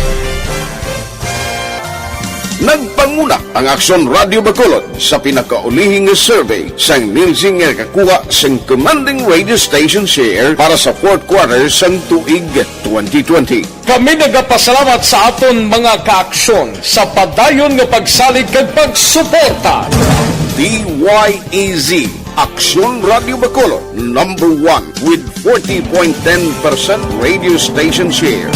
Nagpanguna ang Aksyon Radio Bacolod sa pinakaulihing survey sa nilsing nga kakuha sa commanding radio station share para sa fourth quarter sa tuig 2020. Kami nagapasalamat sa aton mga kaaksyon sa padayon nga pagsalig kag pagsuporta. DYEZ Aksyon Radio Bacolod, number 1 with 40.10% radio station share.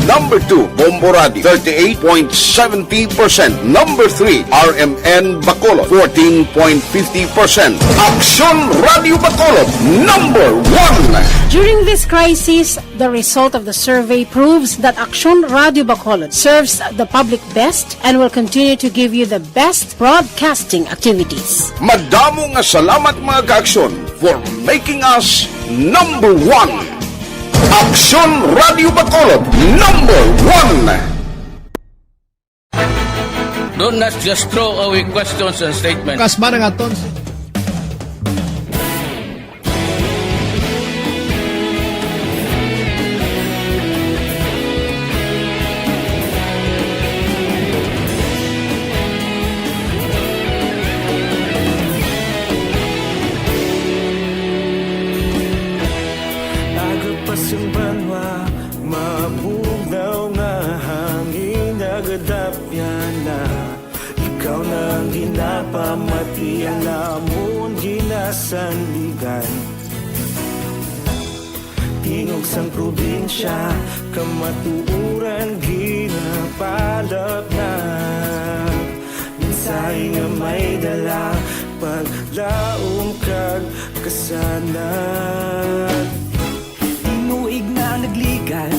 Number 2, Bombo Radio, 38.70%. Number 3, RMN Bacolod, 14.50%. Aksyon Radio Bacolod, number 1. During this crisis, the result of the survey proves that Aksyon Radio Bacolod serves the public best and will continue to give you the best broadcasting activities. Madamo nga salamat mga kaaksyon for making us number 1. Aksyon Radio Bacolod, number 1. Do not just throw away questions and statements. Kasma ng aton. Tingog sang probinsya, kamatuuran ginapalap na. Minsay nga may dala, paglaom kag kasanan. Inuig na nagligan,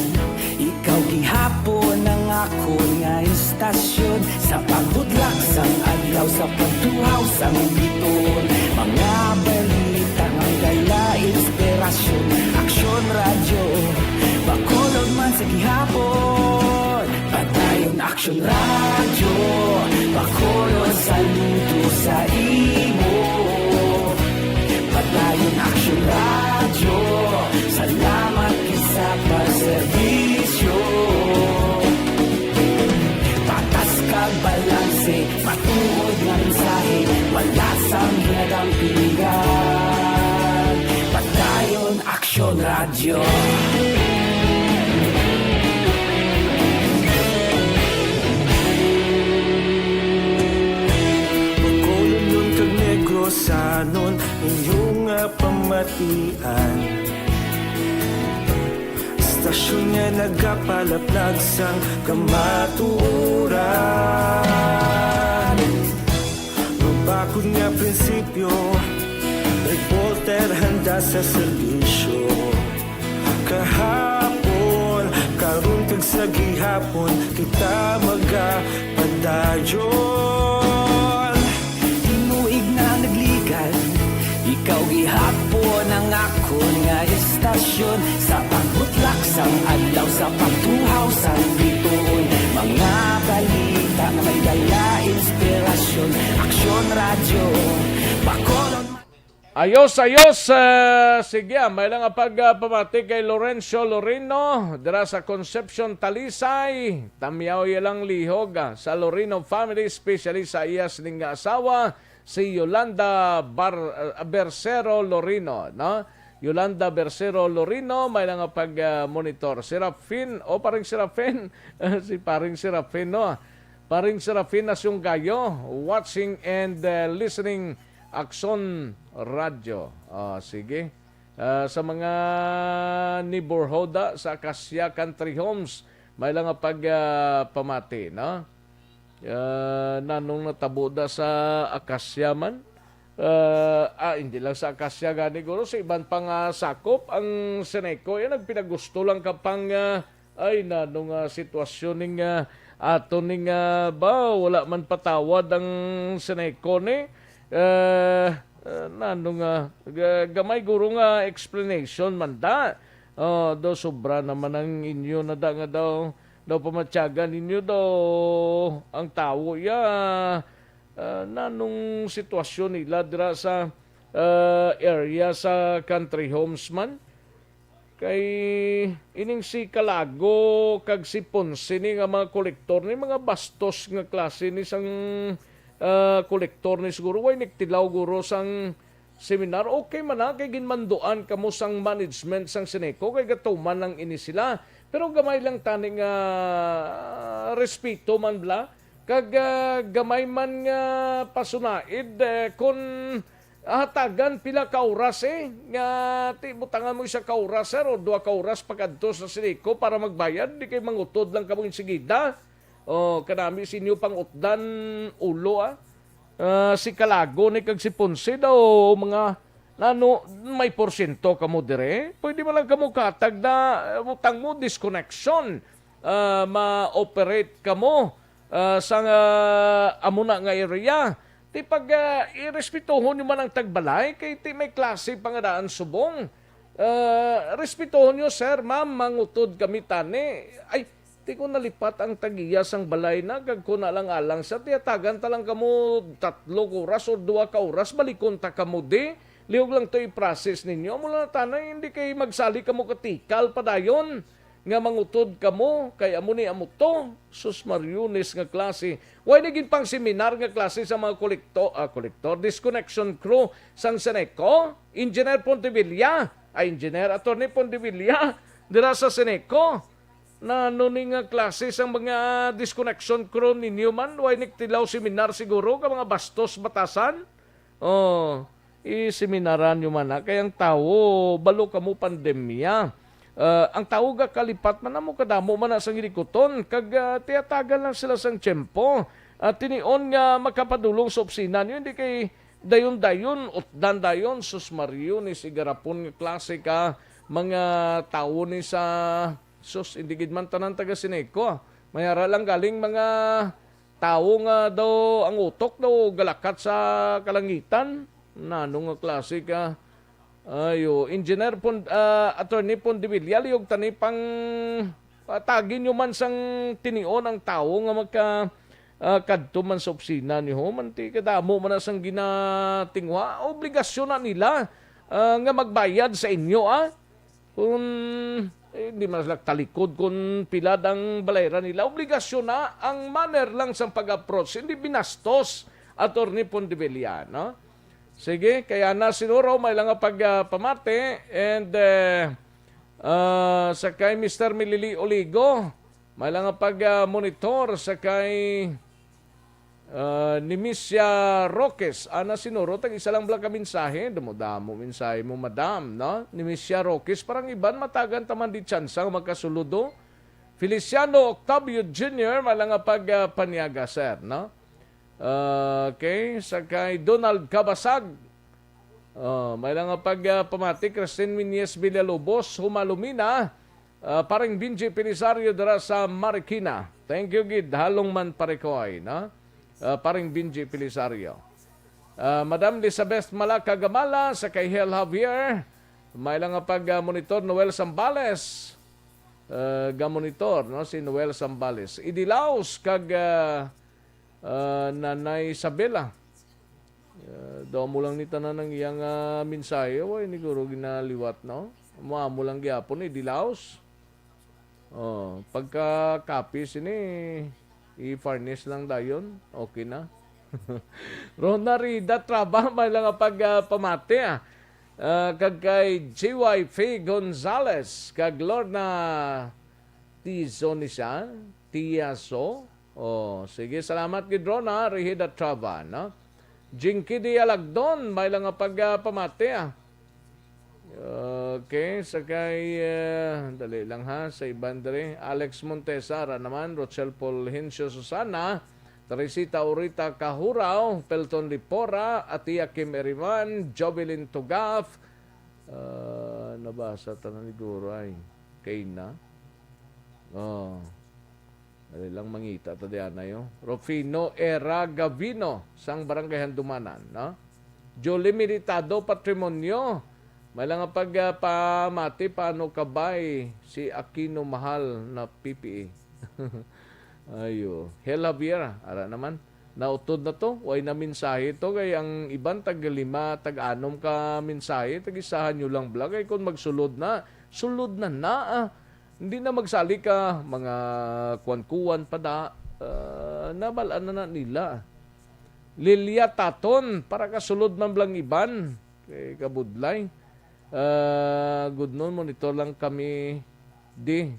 ikaw gihapon ang ako nga istasyon. Sa pagbudlak sang adlaw, sa pagtuhaw sang biton. Mga balita nga gala inspirasyon. Aksyon Radio, Bacolod man sa gihapon. Padayon Aksyon Radio, Bacolod saludo sa imo. Padayon Aksyon Radio, salamat sa pagserbisyo. Patas kag balanse, matuod nga mensahe, wala sang ginagampingan. Padayon Aksyon Radio. Bacolod nun kag Negros anon inyong pamatian. Istasyon nga nagapalaplag sang kamatuuran. Mabakod nga prinsipyo, reporter handa sa serbisyo. Kahapon, karon kag sa gihapon kita magapadayon. Tinuig na nagligal, ikaw gihapon ang ako nga estasyon. Sa pagbutlak sang adlaw, sa pagtuhaw sang bituon, mga balita na may dala inspirasyon. Aksyon Radyo Bacolod. Ayos. Sige, may lang pamati kay Lorenzo Lorino dira sa Concepcion Talisay. Tamyaw lang lihog sa Lorino family, especially sa iyas ning asawa si Yolanda Bersero Lorino, no? Yolanda Bersero Lorino, may lang monitor. Serafin, paring Serafin, si paring Serafin, no? Paring Serafin na siyong gayo, watching and listening Aksyon Radio. Sige. Sa mga neighborhood sa Acacia Country Homes, may lang pamati, no? Nanong natabo sa Acacia man. Hindi lang sa Acacia gani guro, sa ibang pang sakop ang Seneco. Yan nagpinagusto lang kapang nanong sitwasyon ning ato ning wala man patawad ang Seneco ni. Gamay guro nga explanation man da. Do sobra naman ang inyo na da nga daw pamatyagan ninyo daw ang tao nanong sitwasyon nila dira sa area sa country homes man. Kay ining si Kalago kag si Ponce ni nga mga kolektor ni mga bastos nga klase ni sang kolektor ni siguro way nagtilaw guro sang seminar. Okay man na kay ginmanduan kamo sang management sang Seneco kay gatuman lang ini sila, pero gamay lang taning respeto man bla kag gamay man nga pasunaid kun hatagan pila ka oras nga butangan mo isa ka oras o 2 ka oras pagadto sa Seneco para magbayad, di kay mangutod lang kamo insigida. Kanami sinyo pang utdan ulo si Kalago ni kag si Ponce daw mga may porsyento kamo dire. Pwede mo lang kamo katag na utang mo disconnection, ma-operate kamo sa amuna nga area. Ti pag irespetuhon nyo man ang tagbalay kay ti may klase pangadaan subong. Respetuhon nyo, sir, ma'am, mangutod kami tani. Ay, ti ko nalipat ang tagiyas ang balay na kag ko na lang alang sa tiyatagan talang kamo 3 oras o 2 ka oras balikon ta kamo di liog lang to i-process ninyo mula na tanay hindi kay magsali kamo katikal padayon nga mangutod kamo kay amo ni amo to sus mariones nga klase way naging pang seminar nga klase sa mga kolektor disconnection crew sang Seneco. Engineer Pontevilla Engineer Attorney Pontevilla dira sa Seneco na nga klase sang mga disconnection crew ninyo man. Way nagtilaw seminar siguro ka mga bastos batasan. I-seminaran nyo man na. Kaya ang tao, balo ka mo pandemya. Ang tao ga kalipat man na mo kadamo man na sang ilikuton. Kag tiyatagan lang sila sang tiyempo. Tinion nga makapadulong sa opsina nyo. Hindi kay dayon-dayon, utdan dayon. Sus Mario ni sigarapon nga klase ka mga tao ni sa sus, indigid man tanan taga Seneco. Mayara lang galing mga tao nga daw ang utok daw galakat sa kalangitan. Nanong nga klase ka. Engineer Attorney Pontevilla, liog tani pang tagin nyo man sang tinion ang tao nga magka kadto man sa opsina niyo. Manti kadamo man na sang ginatingwa. Obligasyon na nila nga magbayad sa inyo kung hindi man sila talikod kung pilad ang balayran nila. Obligasyon na ang manner lang sa pag-approach. Hindi binastos, Attorney Pontevilla, no? Sige, kaya na sinuro may lang pagpamate and sa kay Mr. Milili Oligo, may lang pag-monitor sa kay ni Missia Roques. Ana sinuro, tag isa lang blang ka mensahe. Damo-damo mensahe mo, madam, no? Ni Missia Roques, parang iban matagan taman di tsansang magkasuludo. Feliciano Octavio Jr., malang pagpanyaga, sir, no? Okay, sa kay Donald Cabasag. May lang pagpamati, Christine Minies Villalobos, Humalumina. Paring Binji Pelisario dara sa Marikina. Thank you gid halong man parekoy, no? Paring Binji Pelisario. Madam Elizabeth Malaka Gamala sa kay Hel Javier. May lang pag-monitor Noel Sambales. Gamonitor, no? Si Noel Sambales. Idilaos kag Nanay Isabela. Daw mo lang nita na ng iyang mensahe. Uy, ni Guro ginaliwat, no? Mo lang gyapon Idilaos. Pagka-copies ini i-furnish lang dayon. Okay na. Rona Rida Traba may lang pagpamati kag kay JYF Gonzales kag Lorna Tizonisa Tiaso. Sige, salamat gid Rona Rida Traba, no? Jinky di Alagdon may lang pagpamati Okay, sakay dali lang ha sa ibandre. Alex Montesara naman, Rochelle Polhencio Susana, Teresita Urita Kahuraw, Pelton Lipora, Atia Kim Eriman, Jovelyn Tugaf, nabasa tanan ni Guro ay kay na. Dali lang mangita ta diyan ayo. Rufino Era Gavino, sang barangay Handumanan, no? Jolie Militado Patrimonio. May lang pagpamati paano kabay si Aquino Mahal na PPE. Ayo. Hela Viera, ara naman. Nautod na to. Way na mensahe to. Kaya ang ibang tag-5, tag-6 ka mensahe. Tag-isahan nyo lang vlog. Ay kung magsulod na. Sulod na na. Hindi na magsali ka. Mga kuwan-kuwan pa da. Nabalaan na nila. Lilia Taton. Para kasulod man blang iban. Kay kabudlay. Good noon, monitor lang kami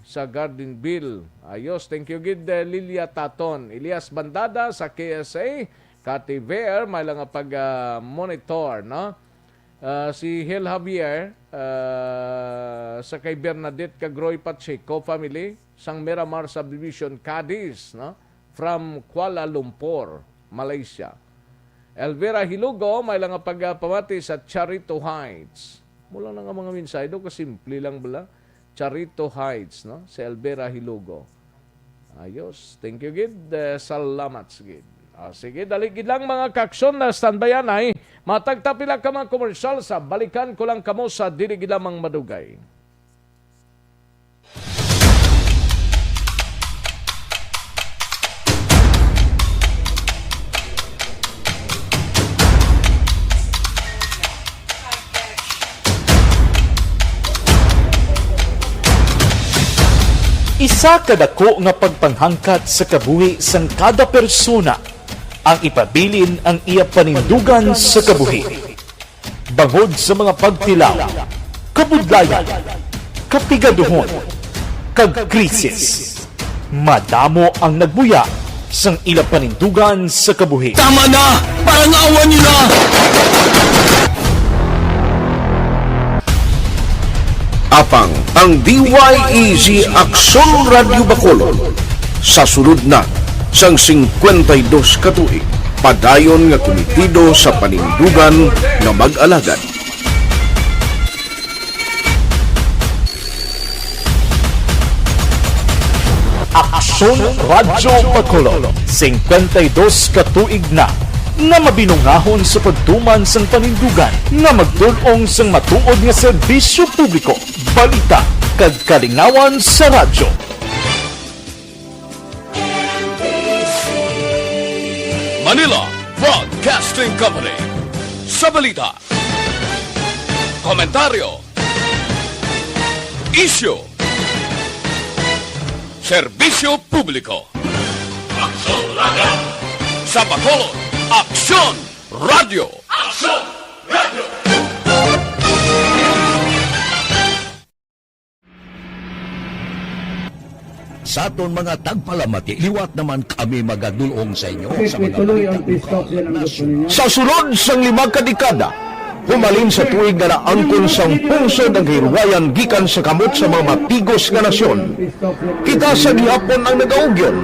sa Gardenville. Ayos, thank you gid Lilia Taton. Elias Bandada sa KSA, Cathy Ver, may lang pag-monitor, no? Si Hel Javier sa kay Bernadette Cagroy Pacheco family, sang Miramar Subdivision, Cadiz, no? From Kuala Lumpur, Malaysia. Elvira Hilugo, may lang pagpamati sa Charito Heights. Mula na nga mga mensahe do, kasimple lang bala. Charito Heights, no? Sa Elvira Hilugo. Ayos. Thank you, gid. Salamat, gid. Sige, daligid lang mga kaksyon na standbayan ay matagtapila ka mga komersyal sa balikan ko lang kamo sa diligid lamang madugay. Isa kadako nga pagpanghangkat sa kabuhi sang kada persona ang ipabilin ang iya panindugan sa kabuhi. Bangod sa mga pagtilaw, kabudlayan, kapigaduhon, kag krisis. Madamo ang nagbuya sang ila panindugan sa kabuhi. Tama na! Parang awan nyo na! Apang ang DYEZ Aksyon Radio Bacolod sa sulod na sang 52 katuig padayon nga komitido sa panindugan nga mag-alagad. Aksyon Radio Bacolod 52 katuig na nga mabinungahon sa pagtuman sang panindugan nga magdulong sang matuod nga serbisyo publiko, balita kag kalingawan sa radyo. Manila Broadcasting Company sa balita, komentaryo, isyu, serbisyo publiko. Aksyon Radio! Sa Bacolod, Aksyon Radio! Aksyon Radio! Sa aton mga tagpalamati, liwat naman kami magadulong sa inyo sa mga Sa sulod sang 5 kadekada, humalin sa tuig nga naangkon sang pungsod ang hirwayan gikan sa kamot sa mga matigos nga nasyon. Kita sa gihapon ang nagaugyon,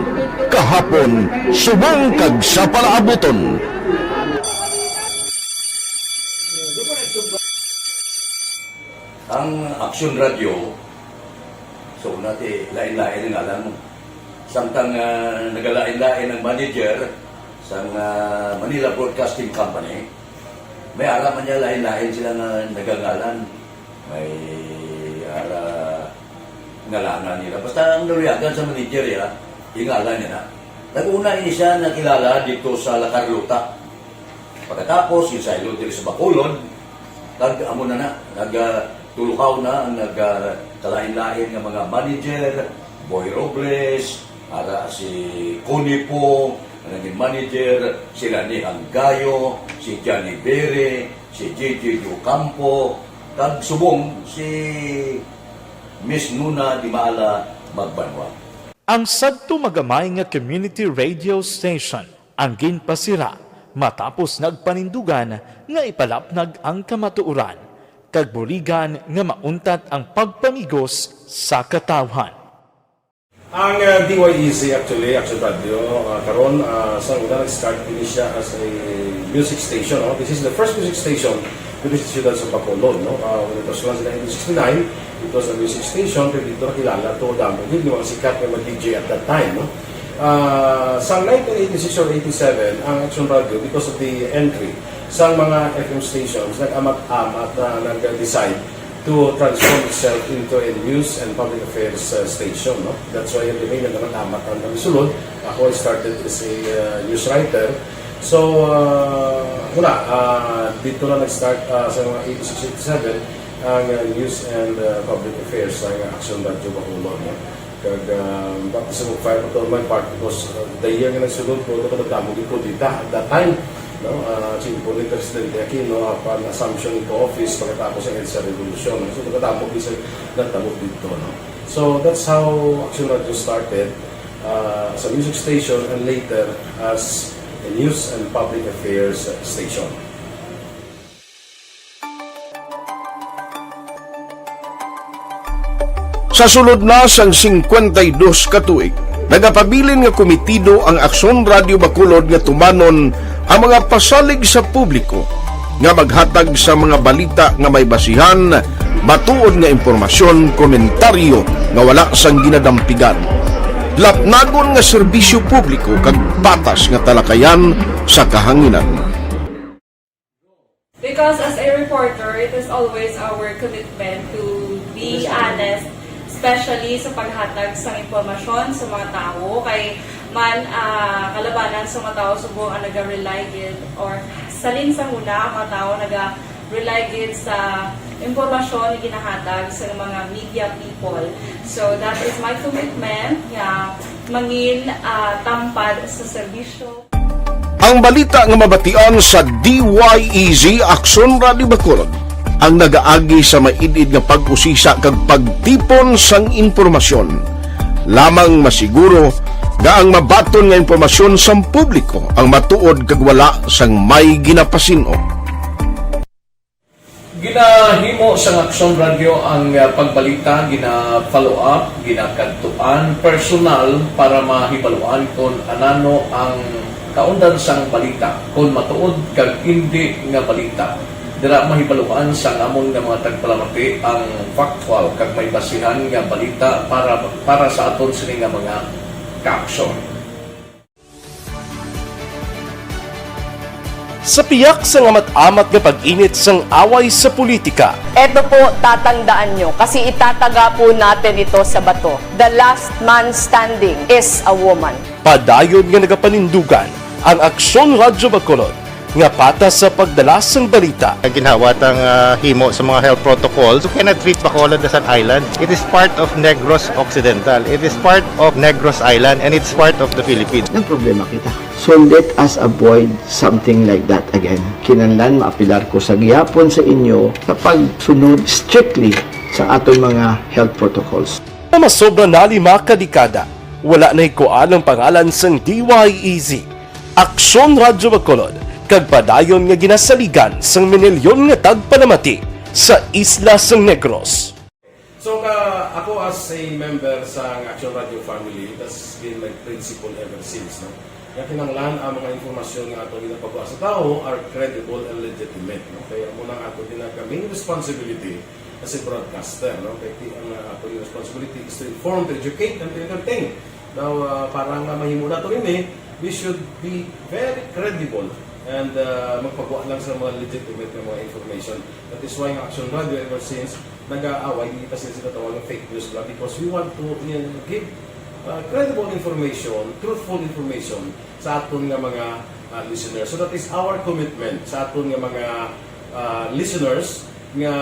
kahapon subong kag sa palaabuton. Ang Aksyon Radio So nati lain-lain ang alam mo. Samtang nagalain-lain ang manager sa Manila Broadcasting Company, may alaman niya lain-lain sila na nagangalan. May ngalanan nila. Basta ang naluyagan sa manager ya, ingalan niya na. Nag-una ini siya nakilala dito sa La Carlota. Pagkatapos, yung sa ilo dito sa Bacolod, nag-amo na, nagtulukaw na ang nagkalain-lain ng mga manager, Boy Robles, si Connie po, naging manager, sila ni Anggayo, si Johnny Bere, si JJ Ducampo, kag subong si Miss Nuna Di Maala Magbanwa. Ang sadto magamay nga community radio station ang ginpasira matapos nagpanindugan nga ipalapnag ang kamatuuran kag buligan nga mauntat ang pagpamigos sa katawhan. Ang DYEZ actually, Aksyon Radio, karon sa una nag-start din siya as a music station. No? This is the first music station in the ciudad sa Bacolod. No? When it was launched in 1969, it was a music station, pero dito nakilala to damo. Hindi mga sikat na mag-DJ at that time. No? Sa 1986 or 87, ang Aksyon Radio, because of the entry sa mga FM stations, nag-amat-amat na nag-decide to transform itself into a news and public affairs station. No? That's why yung name na naman ang sulod. Ako started as a news writer. So, dito na nag-start sa mga 86-87 ang news and public affairs ng Aksyon Radio Bacolod. No? Kag baptism of fire to my part because the year nga nagsulod ko, nagdamo ko dito at that time. No, po ni Presidente Aquino upon assumption into office pagkatapos ng EDSA Revolution. So, nagkatapos dito. No? So, that's how Aksyon Radio started as a music station and later as a news and public affairs station. Sa sulod na sang 52 ka tuig, nagapabilin nga komitido ang Aksyon Radio Bacolod nga tumanon ang mga pasalig sa publiko nga maghatag sa mga balita nga may basihan, matuod nga impormasyon, komentaryo nga wala sang ginadampigan. Lapnagon nga serbisyo publiko kag patas nga talakayan sa kahanginan. Because as a reporter, it is always our commitment to be honest, especially sa paghatag sa impormasyon sa mga tao kay man kalabanan sa mga tao subong ang naga-rely gid or salin sa una mga tao naga-rely gid sa impormasyon na ginahatag sa mga media people. So that is my commitment nga mangin tampad sa serbisyo. Ang balita nga mabatian sa DYEZ Aksyon Radio Bacolod ang nagaagi sa maidid nga pag-usisa kag pagtipon sang impormasyon. Lamang masiguro nga ang mabaton nga impormasyon sa publiko ang matuod kag wala sang may ginapasino. Ginahimo sa Aksyon Radio ang pagbalita, gina-follow up, ginakantuan personal para mahibaluan kung anano ang kaundan sang balita, kung matuod kag hindi nga balita. Dira mahibaluan sa among nga mga tagpalamati ang factual kag may basihan nga balita para sa aton sini nga mga kaaksyon. Sa piyak sa amat-amat nga pag-init sang away sa politika. Eto po, tatandaan nyo, kasi itataga po natin ito sa bato. The last man standing is a woman. Padayon nga nagapanindugan ang Aksyon Radio Bacolod nga patas sa pagdalas ng balita. Ginhawat ang himo sa mga health protocols. You cannot treat Bacolod as an island. It is part of Negros Occidental. It is part of Negros Island and it's part of the Philippines. Ang problema kita. So let us avoid something like that again. Kinahanglan maapilar ko sa gihapon sa inyo sa pagsunod strictly sa aton mga health protocols. Masobra na 5 kadekada, wala na ikuan ang pangalan sang DYEZ, Aksyon Radio Bacolod, kag padayon nga ginasaligan sang minilyon nga tagpanamati sa isla sang Negros. So ako as a member sa Aksyon Radio family, that's been my principle ever since. No? Kaya kinanglan ang mga informasyon nga ato ginapagawa sa tao are credible and legitimate. No? Kaya muna ato din ang main responsibility as a broadcaster, no? Kaya ang aking responsibility is to inform, to educate, and to entertain. Now, parang mahimo na ito rin we should be very credible and magpagawa lang sa mga legitimate na mga information. That is why ang Aksyon Radio ever since nag-aaway, hindi kasi sila tawag ng fake news lang because we want to give credible information, truthful information sa aton nga mga listeners. So that is our commitment sa aton nga mga listeners nga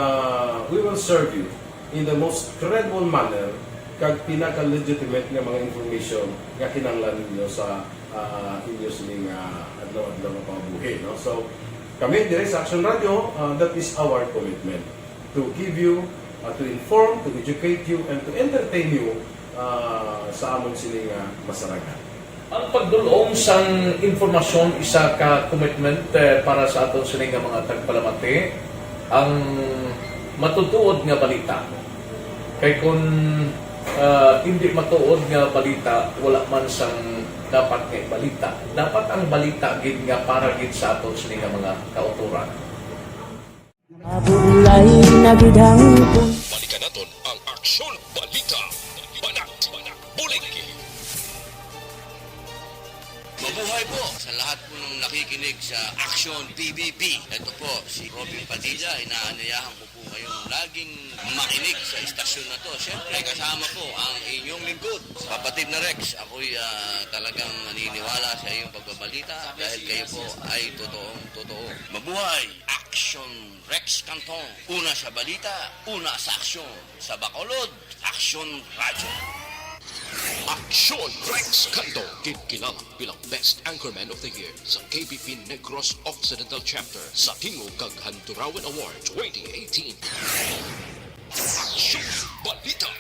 we will serve you in the most credible manner kag pinaka-legitimate nga mga information nga kinahanglan ninyo sa inyo sining adlaw-adlaw nga pamumuhay. No? So, kami dire sa Aksyon Radio, that is our commitment to give you, to inform, to educate you, and to entertain you sa among sining masaragan. Ang pagdulong sang informasyon isa ka commitment para sa aton sining mga tagpalamati ang matutuod nga balita. Kay kung hindi matuod nga balita, wala man sang dapat nga balita. Dapat ang balita gid nga para gid sa aton sining mga kauturan. Balikan naton ang Aksyon Balita. Banat, Bulig. Mabuhay po sa lahat po ng nakikinig sa Aksyon PBB. Ito po si Robin Padilla. Inaanyayahan ko po kayong laging makinig sa istasyon na to. Siyempre kasama po ang inyong lingkod. Kapatid na Rex, ako'y talagang naniniwala sa iyong pagbabalita dahil kayo po ay totoong-totoo. Mabuhay! Aksyon Rex Cantong. Una sa balita, una sa aksyon. Sa Bacolod, Aksyon Radio. Aksyon Rex Cantong, kilala bilang Best Anchorman of the Year sa KBP Negros Occidental Chapter sa Tingog kag Handurawan Award 2018. Aksyon Balita.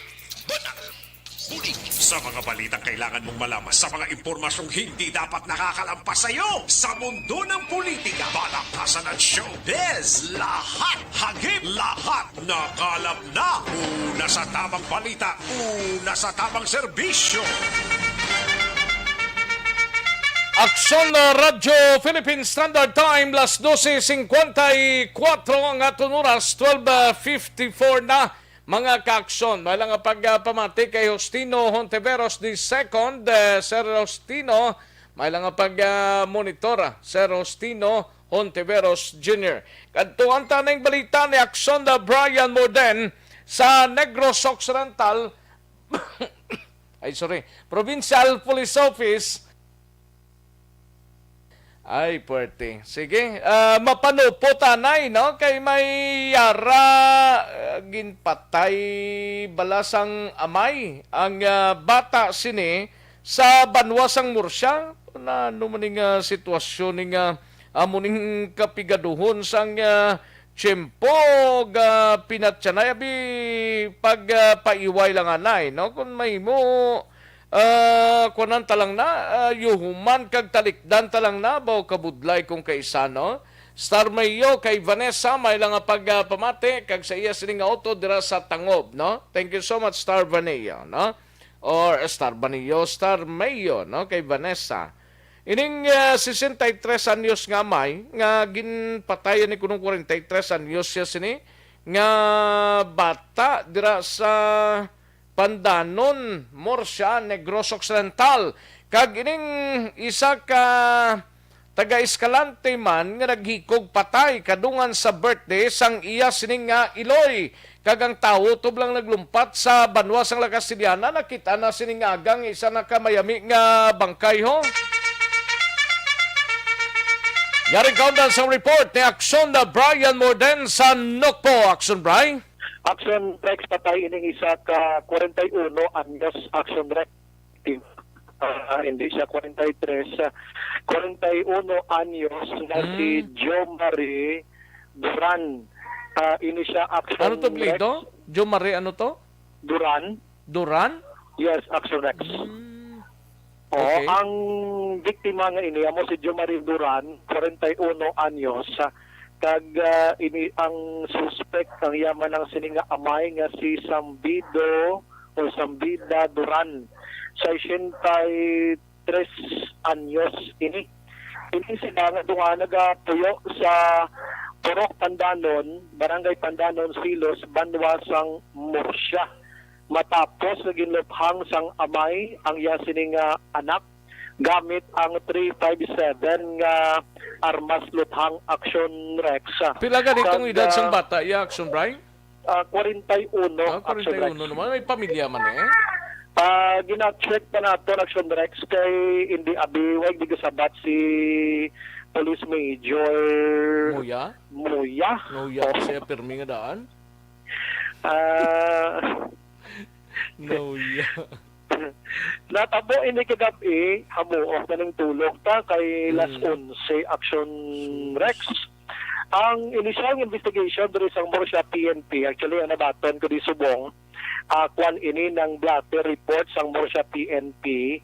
Banat. Bulig. Sa mga balitang kailangan mong malaman, sa mga impormasyong hindi dapat nakakalampas sa iyo, sa mundo ng politika, balakasan at showbiz, lahat hagip, lahat nakalap na. Una sa tamang balita, una sa tamang serbisyo. Aksyon na Radyo Philippine Standard Time, las 12:54 ang aton oras, 12:54 na. Mga kaaksyon, may lang pagpamati kay Justino Hontiveros II, Sir Justino, may lang pag-monitora, Sir Justino Hontiveros Jr. Kadtuan tanang balita ni Aksyon na Brian Morden sa Negros Occidental, Provincial Police Office. Ay, puwerte. Sige, mapano po tanay, no? Kay may yara ginpatay balasang amay ang bata sini sa banwasang Murcia. Na numaning sitwasyon ning amuning kapigaduhon sang tiyempo pinatsanay abi pagpaiway lang anay, no? Kung may mo kunan talang na yuhuman kag talikdan talang na baw kabudlay kung kaisano. Star Mayo kay Vanessa may lang pagpamati kag sa iya sining auto dira sa Tangob, no? Thank you so much Star Vanessa, no? Or Star Vanillo, Star Mayo, no? Kay Vanessa. Ining 63 anyos nga may nga ginpatayan ni kunong 43 anyos siya sini nga bata dira sa Pandanon, Murcia, Negros Occidental. Kag ining isa ka taga-Escalante man nga naghikog patay kadungan sa birthday sang iya sining nga Iloy. Kag ang tawo tublang naglumpat sa banwa sang La Castellana, nakita na sining agang isa na kamayami nga bangkay ho. Yaring kaundan sa report ni Aksyon na Brian Morden sa Nokpo. Aksyon, Brian? Aksyon Rex patay ining isa ka 41 anyos Aksyon Rex team. Hindi siya 43. 41 anyos na si Jo Marie Duran. Ini siya Aksyon ano to, Rex. Jo Marie, ano to? Duran. Duran? Yes, Aksyon Rex. Okay. Ang biktima nga ini amo si Jo Marie Duran, 41 anyos. Kag ini ang suspect ang yaman ng sininga amay nga si Sambido o Sambida Duran, 63 anyos ini sila nga dunga nagapuyo sa Purok Pandanon, Barangay Pandanon, Silos, Banwasang Murcia. Matapos ginluphang sang amay ang iya sining anak gamit ang 357 nga armas luthang Aksyon Rex. Pila ka ditong edad sang bata, iya Aksyon Bray? 41 Aksyon Rex. 41 naman, may pamilya man eh. Gina-check pa nato Aksyon Rex kay hindi abiwag di kasabat si Police Major Muya? Muya Siya pirmi nga daan? Muya. Natabo ini kagabi hamuok na ng tulog ta kay Las 11 Aksyon Rex. Ang initial investigation diri sa Murcia PNP, actually ang nabaton ko di subong kwan ini ng blatter report sa Murcia PNP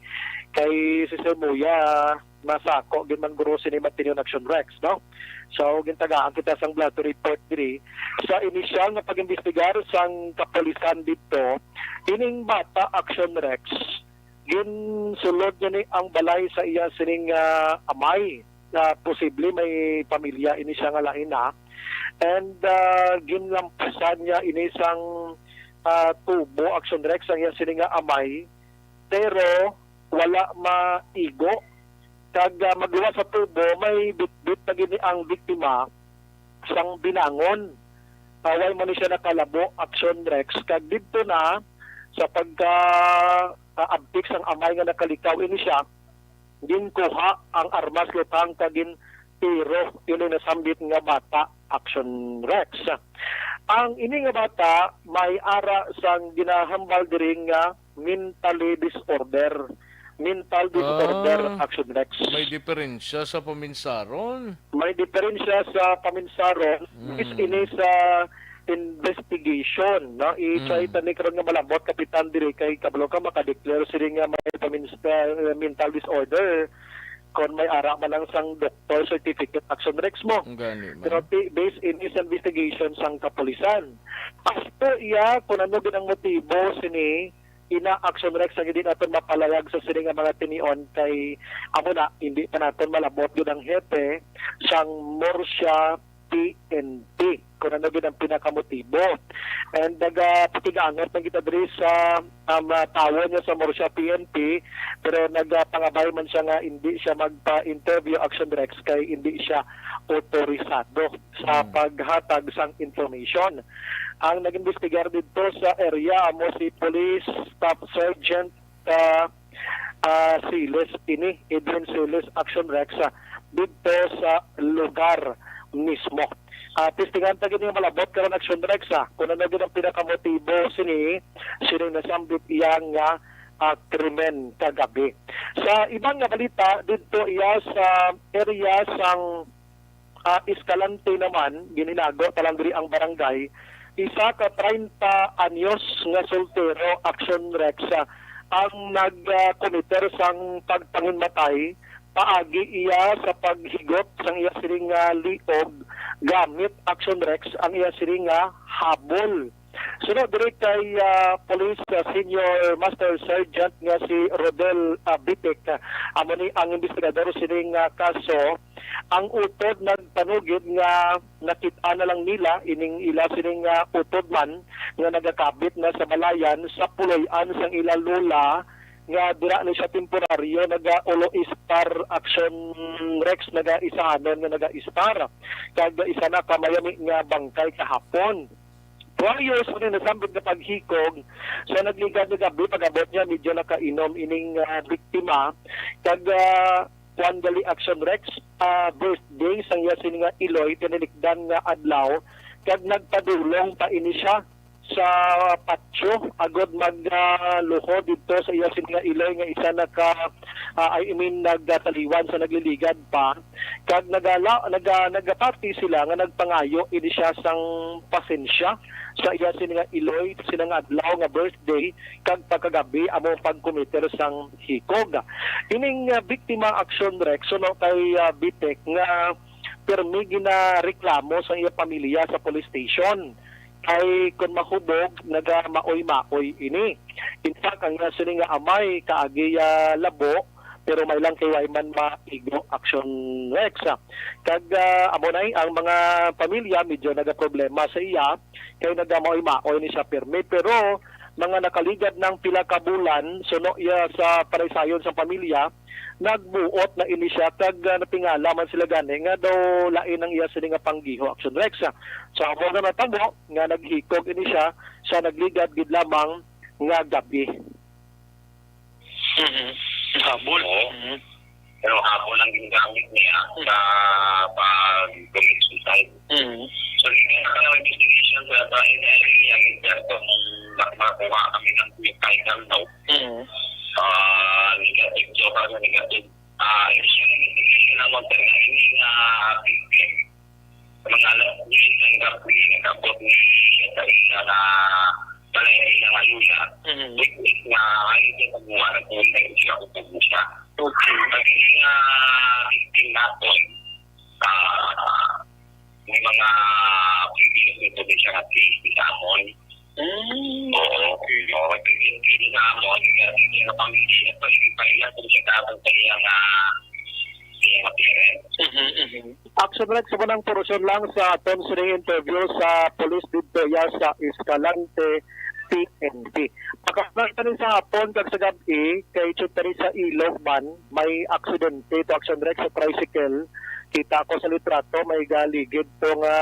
kay si Sir Muya masako ginman guro sini matinyon Aksyon Rex, no? So gintagaan kita sang blatter report diri sa initial nga pag-imbestigar sang kapulisan dito ining bata Aksyon Rex ginsulod niya ni ang balay sa iya sining amay na posible may pamilya ini siya nga lain na and ginlampusan niya ini sang tubo Aksyon Rex ang iya sining amay pero wala maigo kag magluwa sa tubo may bitbit na gini ang biktima sang binangon way man siya nakalabo Aksyon Rex kag didto na sa pagka abtik sang amay nga nakalikaw ini siya ginkuha ang armas lutang kagin tiro yun ang nasambit nga bata Aksyon Rex. Ang ini nga bata may ara sang ginahambal diri nga mental disorder Aksyon Rex. May diferensya sa paminsaron. Is ini sa investigation, no? I-try tani karon nga malabot kapitan diri kay kabalo ka makadeclare sila nga may mental disorder kon may ara man lang sang doctor certificate Aksyon Rex mo. Pero based in his investigation sang kapulisan. Pasto iya kung ano ginang motibo sini ina Aksyon Rex ang hindi natin mapalayag sa sining mga tinion kay amo na hindi pa natin malabot yun ang hepe sang Murcia PNP kung ano yun ang pinakamotibo. And nagpatigangat na kita diri sa tawo niya sa Murcia PNP pero nagpangabay man siya nga hindi siya magpa-interview Aksyon Rex kay hindi siya otorisado sa paghatag sang information. Ang nag-investigar dito sa area mo si Police Staff Sergeant Siles Edwin Siles Aksyon Rex dito sa lugar mismo. Tistingan tagin yung malabot karon Aksyon Rex kung ano din ang pinakamotibo sini nasambit iyang nga krimen kagabi. Sa ibang nga balita dito iya sa area sang Escalante naman gininago talang diri ang barangay isa ka 30 anyos nga soltero Aksyon Rex ang nag-committer sang pagpanginmatay paagi iya sa paghigot sang iya siring liog gamit Aksyon Rex ang iya siring habol. Sunod diri kay Police Senior Master Sergeant nga si Rodel Bitek amo ni ang investigador sining kaso ang utod nagpanugid nga nakita na lang nila ining ila sining utod man nga nagakabit na sa balayan sa puloy-an sang ila lola nga dira ni siya temporaryo naga-ulo istar Aksyon Rex naga-isahanon nga naga-istar kag isa na kamayami nga bangkay kahapon. Prior sa nasambit na paghikog sa nagligad na gabi pag-abot niya medyo nakainom ining biktima kag Juan Gali Aksyon Rex birthday sang iya sining Iloy tinilikdan nga adlaw kag nagpadulong pa ini siya sa patio agod magluho dito sa iya sining Iloy nga isa nagtaliwan sa nagliligad pa kag nagapati sila nga nagpangayo ini siya sang pasensya sa iya sining Iloy sinang adlaw nga birthday kag pagkagabi amo pagkomiter sang hikog. Ining biktima Aksyon Rex no kay Bitek nga permi gina reklamo sa iya pamilya sa police station kay kun mahubog nagamaoy-maoy ini. In fact ang sining amay kaagi labo pero may lang kay Wayman maigo Action Rex. Kag amo nay ang mga pamilya medyo nagaproblema sa iya kay nagamaoy-maoy ni siya pirmi, pero mga nakaligad ng pila ka bulan suno iya sa paraysayon sa pamilya, nagbuot na ini siya kag napingala man sila gani nga daw lain ang iya sila nga panggiho Action Rex. So amo na natabo nga naghikog ini siya sa nagligad gid lamang nga gabi. Habol. Pero habol ang ginagamit niya sa pag-commit suicide. So, hindi na kami investigation sa area niya kung makuha kami ng kahit daw. Negative job kasi negative. Initial investigation naman talaga hindi na victim. Mga alam ko yung nagkabot ni siya na palay na malula. Wik na ayun yung pagmuha na kung hindi siya kung siya. Kasi nga victim natin, may mga previous information at least sa amon. Oo, previous sa amon, hindi na pamilya, paligid pa ilan kung siya dapat kanyang appearance. Action Rex, sa manang porosyon lang sa aton sining interview sa police dito sa Escalante PNP. Pagkakaroon sa hapon kag sa gabi kay chutari sa ilog man may aksidente to Action Rex sa tricycle. Kita ko sa litrato may galigid to nga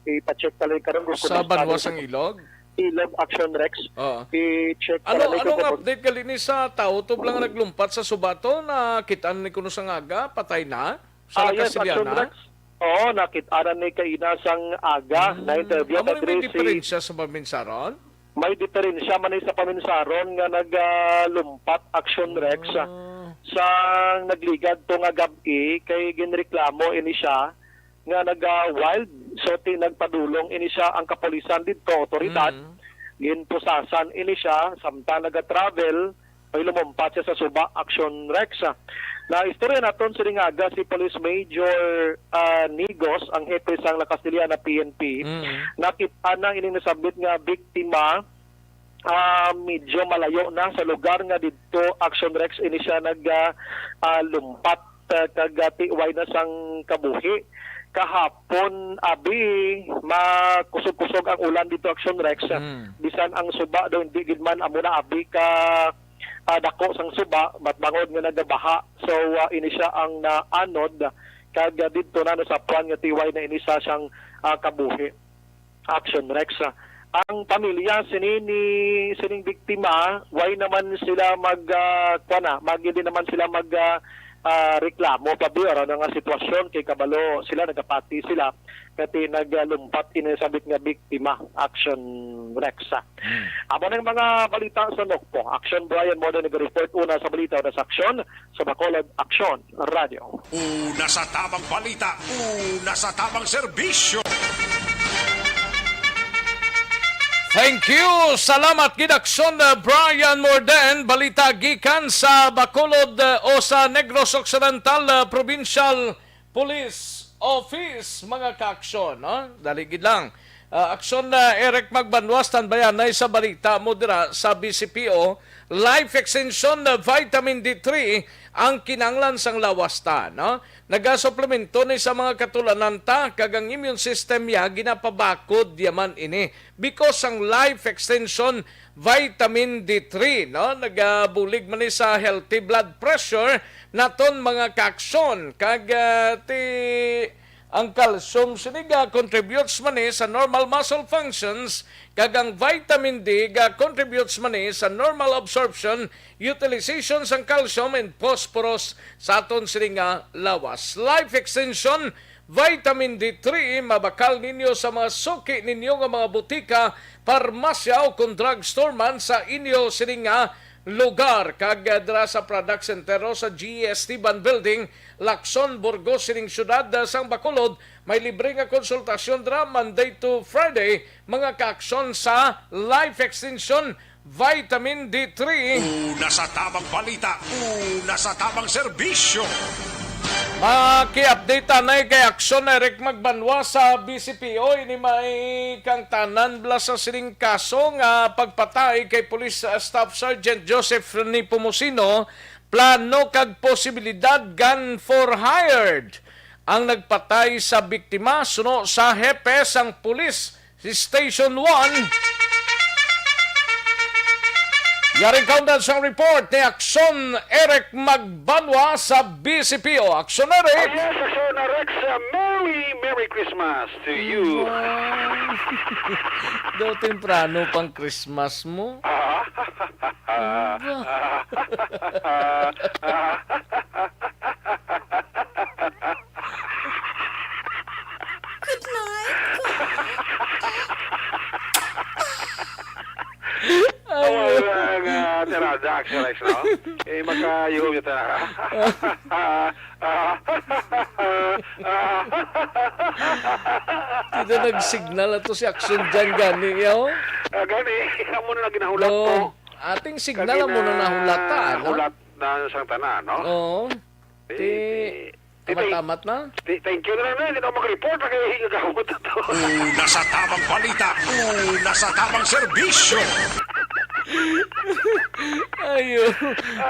ipa-check talay karon sa banwas ang ilog. Ilog Action Rex. I-check anong update gali ni sa tao to lang naglumpat sa subato na kitaan ni kuno sa aga patay na sa Lacasiliana. Oo, nakita ni kaina sang aga na interview at may diferensya sa paminsaron. May diferensya man sa paminsaron nga naglumpat Action Rex sa nagligad to nga gabi kay ginreklamo ini siya nga wild so nagpadulong ini siya ang kapulisan dito otoridad ginpusasan ini siya samtang naga-travel ay lumumpat siya sa suba Action Rex. Na istorya naton sa ringaga si Police Major Nigos ang hepe sang Lacasiliana PNP. Nakita na ini nasabit nga biktima medyo malayo na sa lugar nga dito Action Rex ini siya lumpat kagatiway na sang kabuhi. Kahapon abi makusog-kusog ang ulan dito Action Rex. Bisan ang suba daw hindi gid man amo na abi ka dako sang suba matbangod nga nagabaha. So ini siya ang naanod kag didto na sa puan nga tiway na ini sa siyang kabuhi Action Rex. Ang pamilya sining biktima way naman sila magdi naman sila reklamo pabiro nga sitwasyon kay kabalo sila nagapati sila kati naglumpat inisabit nga biktima Action Rex. Amo ng mga balita sa Nokpo. Action Brian mo na nag-report una sa balita o sa Aksyon sa Bacolod Aksyon Radio. Una sa tamang balita, una sa tamang serbisyo. Thank you. Salamat gid Aksyon Brian Morden, balita gikan sa Bacolod o sa Negros Occidental Provincial Police Office mga ka-aksyon, no? Dali gid lang. Aksyon na Eric Magbanwas tanbayan na sa balita mo dira sa BCPO, life extension na vitamin D3 ang kinanglan sang lawasta, no? Nagasuplemento ni sa mga katulanan ta kagang immune system ya ginapabakod yaman ini because ang life extension vitamin D3, no? Nagabulig man ni sa healthy blood pressure naton mga ka-aksyon kag ang calcium siniga contributes man sa normal muscle functions kag ang vitamin D contributes man sa normal absorption, utilization sang calcium and phosphorus sa aton siniga lawas. Life extension vitamin D3 mabakal ninyo sa mga suki ninyo nga mga butika, parmasya o kung drugstore man sa inyo sininga lugar. Kag dira sa product center sa GST Ban Building, Lacson, Burgos, sining syudad sang Bacolod, may libre nga konsultasyon dira Monday to Friday mga ka-aksyon sa life extension vitamin D3. Una sa tamang balita, una sa tamang serbisyo. Maki-update na kay Aksyon na Eric Magbanwa sa BCPO. Ini may kang tanan bla sa sining kaso nga pagpatay kay Police Staff Sergeant Joseph Nipomucino plano kag posibilidad gun for hired ang nagpatay sa biktima suno sa hepe sang pulis si Station 1. Yaring kaundan sang report ni Aksyon Eric Magbanwa sa BCPO. Aksyon Eric! Yes, Aksyon Eric, Merry Christmas to you. Daw temprano pang Christmas mo. Good night. Tirada, Aksyon Eric, no? Magka-yuhom yung tara. Ito nag-signal ato si Aksyon dyan gani yaw. Gani, amo na ginahulat mo. Ating signal mo na nahulatan. Hulat na sang tanan, no? Oo. Tamat-tamat na? Thank you na lang. Hindi na ako mag-report. Nagkahigagahot ito. Una sa tamang balita. Una sa tamang serbisyo. Ayo.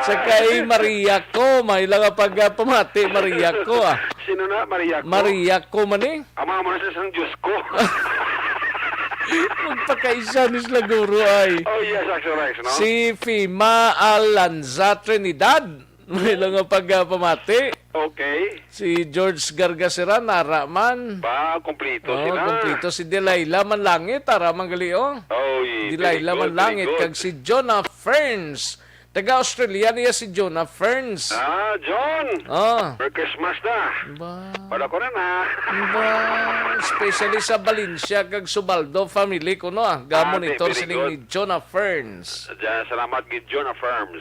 Sakay Maria ko. May lang pamati Maria ko ah. Sino na? Maria ko? Maria ko man eh. Ama mo na sa isang Diyos ko. Magpakaisa ni sila guro ay. Oh yes, Aksyon Rex, no? Si Fima Alanza Trinidad. May lang pamati. Okay. Si George Gargasera, naraman. Ba, kumplito sila. Kumplito. Si Delilah Manlangit, araman gali oh. Delilah Manlangit. Kag si Jonah Ferns. Taga-Australia niya si Jonah Ferns. John! Merry Christmas na. Wala ko na na. Especially sa Valencia, kag Subaldo family ko no Ga-monitor sining ni Jonah Ferns. Salamat gid Jonah Ferns.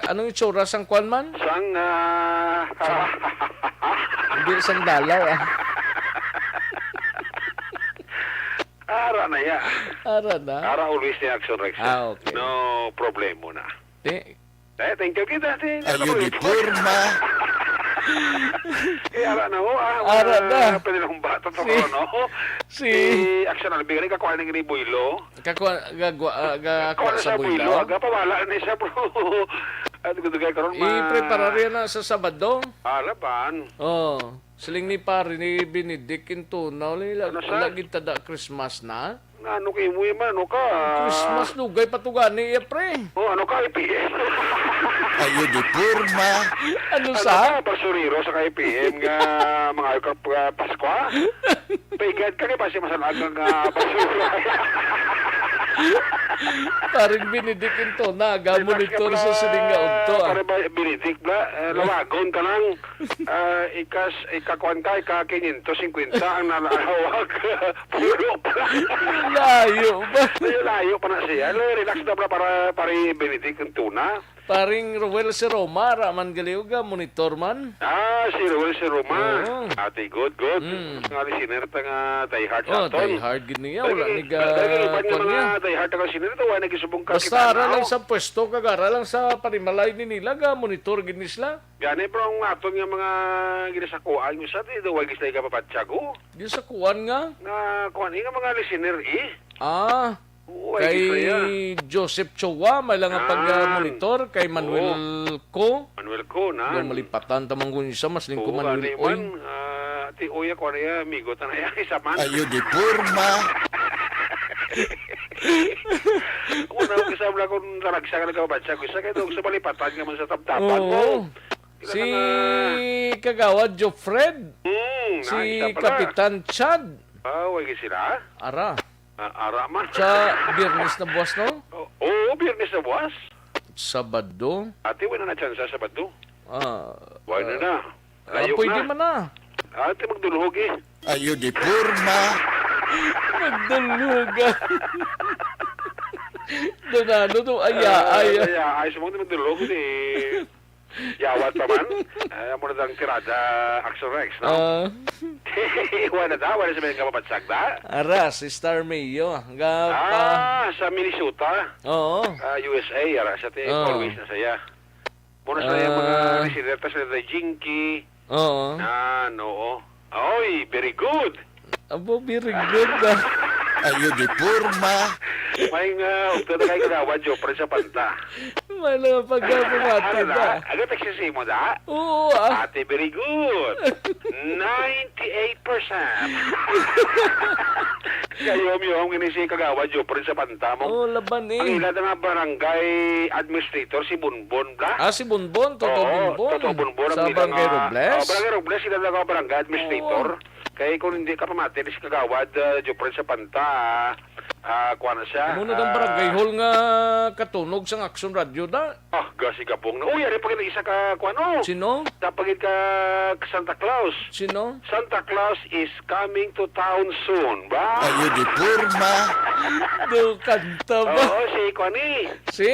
Anong itsura sang kwan man? Hindi sang dalaw Ara na ya. Ara na? Ara always ni Aksyon Rex. Okay. No problemo na. Thank you kita. Ayun di porma. Ara na ho. Ara na. Pwede na kong bata to no? Si Aksyon na bigyan ka kuha ng Builo. Kakuha sa Builo. Pawala na siya bro. At gudugay karon i-prepare rin na sa Sabado. Alaban. Siling ni pare ni Benedict Intunaw lagi tada Christmas na. Ano kay mo man ano ka? Christmas lugay patugani pre. Ano ka IPM? Ayun di porma. Ano sa? Pasuriro sa IPM nga mga Pasko. Paigad ka ni pa siya masalag nga pasuriro. Paring Benedict Intunaw ga-monitor sa siling nga udto. Pare ba Benedict ba? Lawagon ka lang. Ikakuan ka, 550 ang nalahawag. Puro pa. Layo ba? Layo pa na siya. Relax na para Benedict Intunaw. Paring Ruel si Roma, raman galiw ga, monitor man. Si Ruel si Roma. Ate, good. Nga listener ta nga diehard naton. Diehard gid niya. Wala ni ga kwan niya. Diehard ta nga listener to. Wala nagisubong ka. Basta ara lang sa pwesto, kagara lang sa panimalay ni nila ga, monitor gid nisla. Gani pero ang aton nga mga ginasakuan nyo sa di, daw gis na ikapapatsyago. Ginasakuan nga? Nga kuan nga mga listener kay Joseph Chowa, may lang pag-monitor. Kay Manuel Ko. Na. Yung malipatan tamang gunisa, mas lingko Manuel Oy. Ti Oya ko na amigo ta na isa man. Ayun di porma. Una ko kasama lang kung naragsa ka nagkabatsa ko. Isa kayo sa malipatan nga man sa tabtapan mo. Si Kagawad Jofred. Si Kapitan Chad. Wagi sila? Ara man. Sa Biyernes na buwas, no? Oo, Biyernes na buwas. Sabado. Ate, wala na chance sa Sabado. Wala na. Layo pwede na. man na. Ate, magdulhog Ayun di porma. Magdulhuga. Donano to ay. Sa mga magdulhog yawat pa man. Mo na dang tirada Aksyon Rex, no? Wala sa mga kapapatsag da? Ara, si Star Mayo. Sa Minnesota. Oo. USA, ara. Sa always na saya. Muna sa mga residenta sa Jinky. Oo. Oo. Oy, very good. Abo, very good. Ayun di porma. May ugto na kayo kagawa, Jopre sa panta. Wala pagkapumati Ano da. na? Agad nagsisimo da? Oo Ate, very good. 98%. Kayo yung inisi kagawa, Jopre sa panta mo. Oo, laban eh. Ang ilan nga barangay administrator, si Bunbon, bla? Si Bunbon, Totoo Bunbon. Totoo Bunbon. Sa Barangay Robles. Barangay Robles, sila na barangay administrator. Kaya kung hindi ka pamati, si kagawad, Jopre sa panta, kuha na siya. Muna ng barangay hall nga katunog sa Aksyon Radio da. Gasi kapong na. Uy, ari pa isa ka, kuha Sino? Tapagit ka Santa Claus. Sino? Santa Claus is coming to town soon, ba? Ayo di purma. Do kanta ba? Oo, si Kwani. Si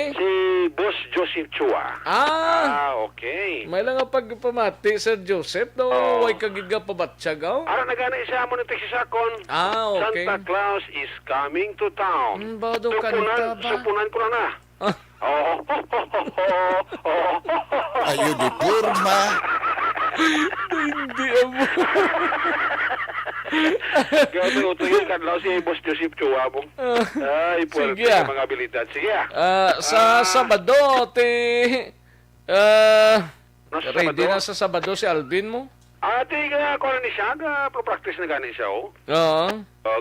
Boss Joseph Chua. Okay. May lang nga pagpamati sa Joseph, no? Way kagiga pabatsagaw. Ara nagana isa mo ng teksisakon. Okay. Santa Claus is coming to town. Bado kanta ba? Supunan ko na. Ayo di purma. Hindi mo. Gawin ito yung kanlaw si Boss Joseph Chua mo. Ay, puwerte Sige, sa mga abilidad. Sige. Sa Sabado, ready Sabado? na sa Sabado si Alvin mo? Ate, kuha ni siya. Pro-practice na gani siya, oh. Oo.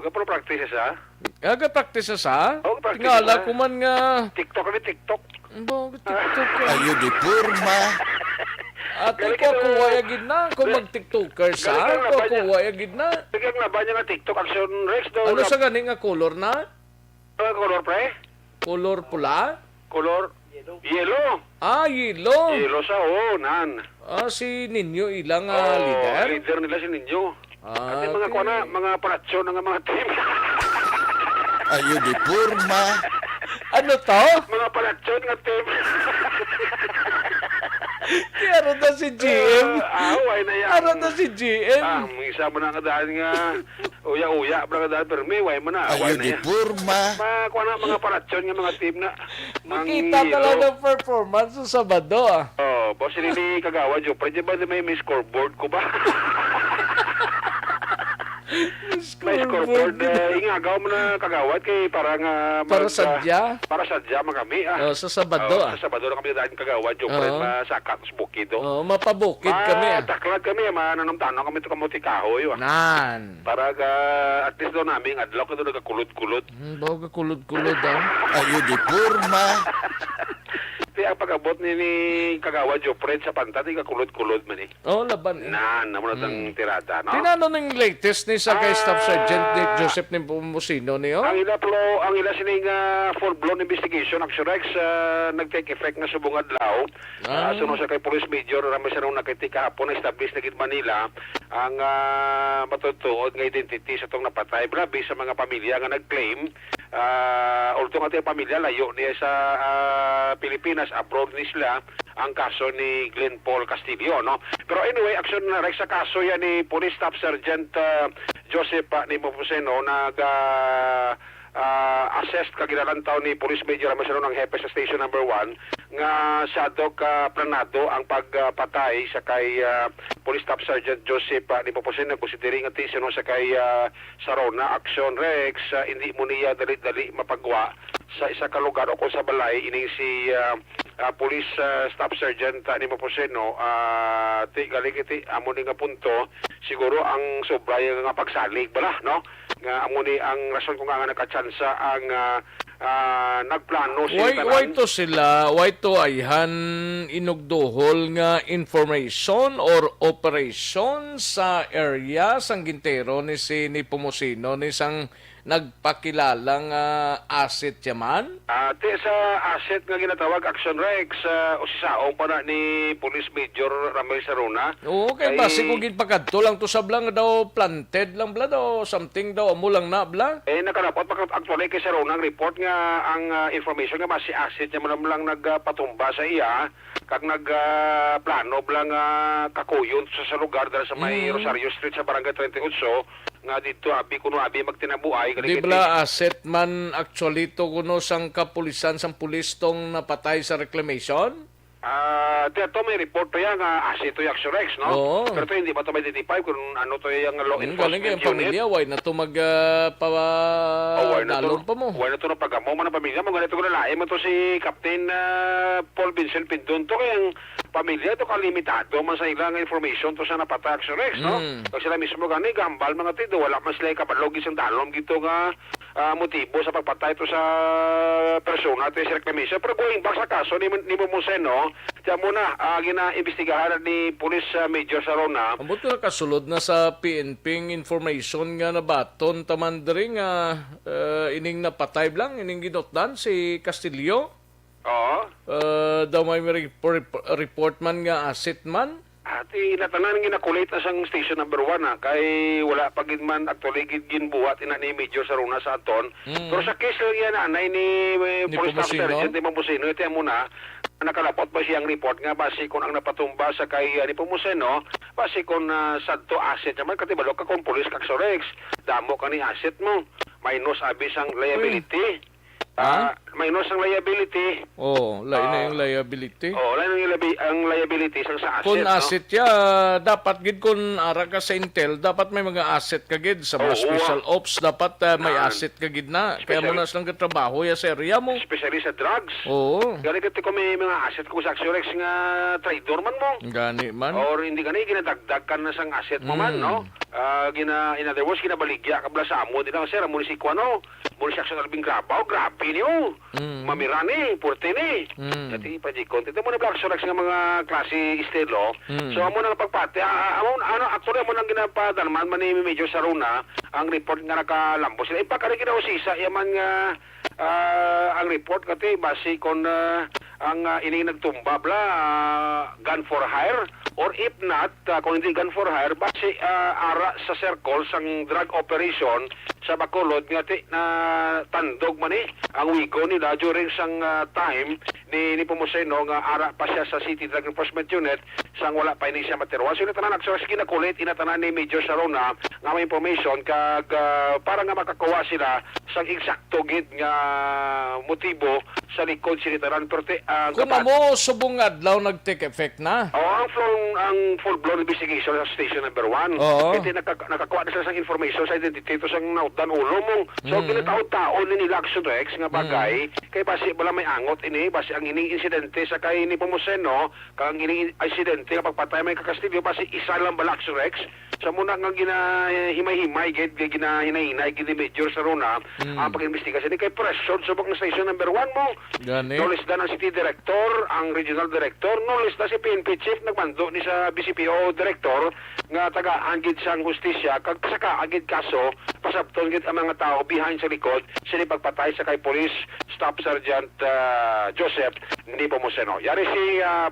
Pro-practice siya. Practice sa? practice Tingala na. ko man nga. TikTok ni TikTok. TikTok. Ayo di purma. Ate ko kuwayagid na. Kung mag-tiktoker sa, ko kuwayagid na. Bigyan na ba niya nga TikTok Aksyon Rex? Ano sa gani nga color na? Color, pre? Color pula? Color? Yellow. Yellow. Yellow sa, nan. Si Ninyo ilang leader? Leader nila si Ninyo. At yung mga kuha mga paratsyon ng mga team. Ayo di purma. Ano to? Mga paratsyon ng team. Kaya na si GM. Away na yan. Ano na si GM? Isa mo na kadaan nga. Uya-uya, mga kadaan. Pero may way mo na. Ayo Away na di yan. purma. Kuha na mga paratsyon ng mga team na. Makita ka lang ng performance sa Sabado Boss, hindi kagawa, Joe. Pwede ba may scoreboard ko ba? May scoreboard. Ingagaw mo na kagawad kay parang... Para sadya? Para sadya, magami. Sa Sabado Sa Sabado na kami dahil kagawad, Joe. Pwede masakat sa bukid. Mapabukid kami. Taklad kami. Mananong-tanong kami ito kamuti kahoy. Nan. Para at least doon namin, adlaw ko doon nagkakulot-kulot. Bago kulot-kulot Ayo di purma. Ang pag-abot ni kagawad, Joe, Fred sa panta, di kakulot-kulot man eh. Laban Naman ang tirada, no? Tinano ng latest ni sa kay Staff Sergeant ni Joseph ni Pumusino niyo? Ang ila sining full-blown investigation, Aksyon Rex, nag-take effect nga sa bungad lao. Sunod sa kay Police Major, ramay sa nung nakitika hapon, na-establish na Manila, ang matutuod nga identity sa itong napatay. Grabe sa mga pamilya nga nag-claim, although nga tayong pamilya, layo niya sa Pilipinas, abroad ni sila, ang kaso ni Glenn Paul Castillo, no? Pero anyway, Aksyon Rex, sa kaso yan ni Police Staff Sergeant Joseph ni Mopuseno, assessed kagilalantaw ni Police Major Amasano ng Hepe sa Station Number 1 nga sadok planado ang pagpatay sa kay Police Staff Sergeant Joseph ni Mopuseno, considering at sino sa kay Sarona. Aksyon Rex, hindi mo niya dali-dali mapagwa sa isa ka lugar o kung sa balay ining si Police Staff Sergeant ni Mopuseno galing amo ni nga punto siguro ang sobra nga pagsalig bala, no? Nga amo ni ang rason kung nga nakachansa ang nagplano why to ayhan inugdohol nga information or operation sa area sang gintero ni Pumusino ni sang nagpakilalang asset yaman? Sa asset nga ginatawag Aksyon Rex, o si Saong para ni Police Major Ramel Saruna. Oo, kay base kung ginpagadto lang to sa blang daw planted lang bla daw something daw amo lang na bla. Nakarapat actually kay Saruna ang report nga ang information nga mas si asset niya man lang nagpatumba sa iya kag nagplano blang kakuyon sa lugar dahil sa may Rosario Street sa Barangay 38 nga dito abi magtinabuay di bla asset man actually to kuno sang kapulisan sang pulis tong napatay sa reclamation? Ito may report to yan, asset to yung Aksyon Rex, no? Oo. Pero ito hindi pa ito may identify kung ano to yung law Galing enforcement yung pamilya, why na to dalon pa mo. Wala na ito na pag-amo man ang pamilya mo. Ganito ko na laim mo to si Captain Paul Vincent Pindon to kayang pamilya to kalimitado man sa ilang information to sa napata Aksyon Rex, no? Kasi sila mismo gani, gambal mga tido, wala man sila kabalog isang dalom gito nga motibo sa pagpatay to sa persona to sa reclamation. Pero going back sa kaso ni Mumusen, no? Tiyan muna, gina-imbestigahan ni Police Major Sarona. Ambot na kasulod na sa PNP information nga na baton tamandring ining napatay lang, ining ginotdan si Castillo. Oo. Daw may report man nga asset man. Ati natanan ginakulit na sang station number 1 kay wala pagid man actually ginbuhat ina ni Major Saruna sa aton. Pero sa case yan anay ni Police Staff Sergeant Mambusino ito muna nakalapot ba siyang report nga base kung ang napatumba sa kay ni Pumuseno base kung sadto asset naman katibalo ka kung police kaksorex damo ka ni asset mo minus abis ang liability. Minus ang liability. Lain na yung liability. Lain ang liability sa asset. Kung asset dapat gid kung ara ka sa Intel, dapat may mga asset ka gid sa mga special ops, dapat may asset ka gid na. Kaya mo na silang katrabaho ya sa area mo. Especially sa drugs. Oo. Gani kati ko may mga asset ko sa Aksyon Rex nga trader man mo. Gani man. Or hindi gani ginadagdag ka na sang asset mo man, no? In other words, ginabaligya ka bala sa amo din ang sir, amo ni si Kuano. Muli siya sa albing grabaw, grabe niyo. Mamirani, purte ni. Dati pa di konti. Ito mo na Aksyon Rex nga mga klase estilo. So amo na pagpati. Actually amo nang ginapadalman man ni Major Saruna ang report nga nakalambos sila. Ipakari ginausisa yaman nga ang report kati base kon ang ining nagtumba bla gun for hire or if not kung hindi gun for hire base ara sa circle sang drug operation sa Bacolod nga na tandog man ang wigo nila during sang time ni Pumuseno nga ara pa siya sa City Drug Enforcement Unit sang wala pa ini siya materwa. So tanan aksyon sige nakulit inatanan ni Major Sarona nga may information kag para nga makakuha sila sang eksakto gid nga motibo sa likod sinitaran perti kung mo subong adlaw nag-take effect na. Ang full-blown investigation sa station number 1. Iti nakakuha na sila sang information sa identity to sang nautan ulo mo. So ginataon-taon ni nila Aksyon Rex nga bagay kay basi wala may angot ini basi ang ining insidente sa kay ni Pumuseno kang ining insidente nga pagpatay may kakastilyo basi isa lang bala Aksyon Rex sa muna nga ginahimay-himay gid ginahinay-hinay gid ni Major Saruna ang pag-imbestigasyon ni kay presyon sa bang station number 1 mo. No less than ang City Director, ang Regional Director, no less than si PNP Chief nagmando ni sa BCPO Director nga tagaan gid sang hustisya kag pasaka agid kaso pasabton gid ang mga tao behind sa likod sini pagpatay sa kay Police Staff Sergeant Joseph ni Pumuseno. Yari si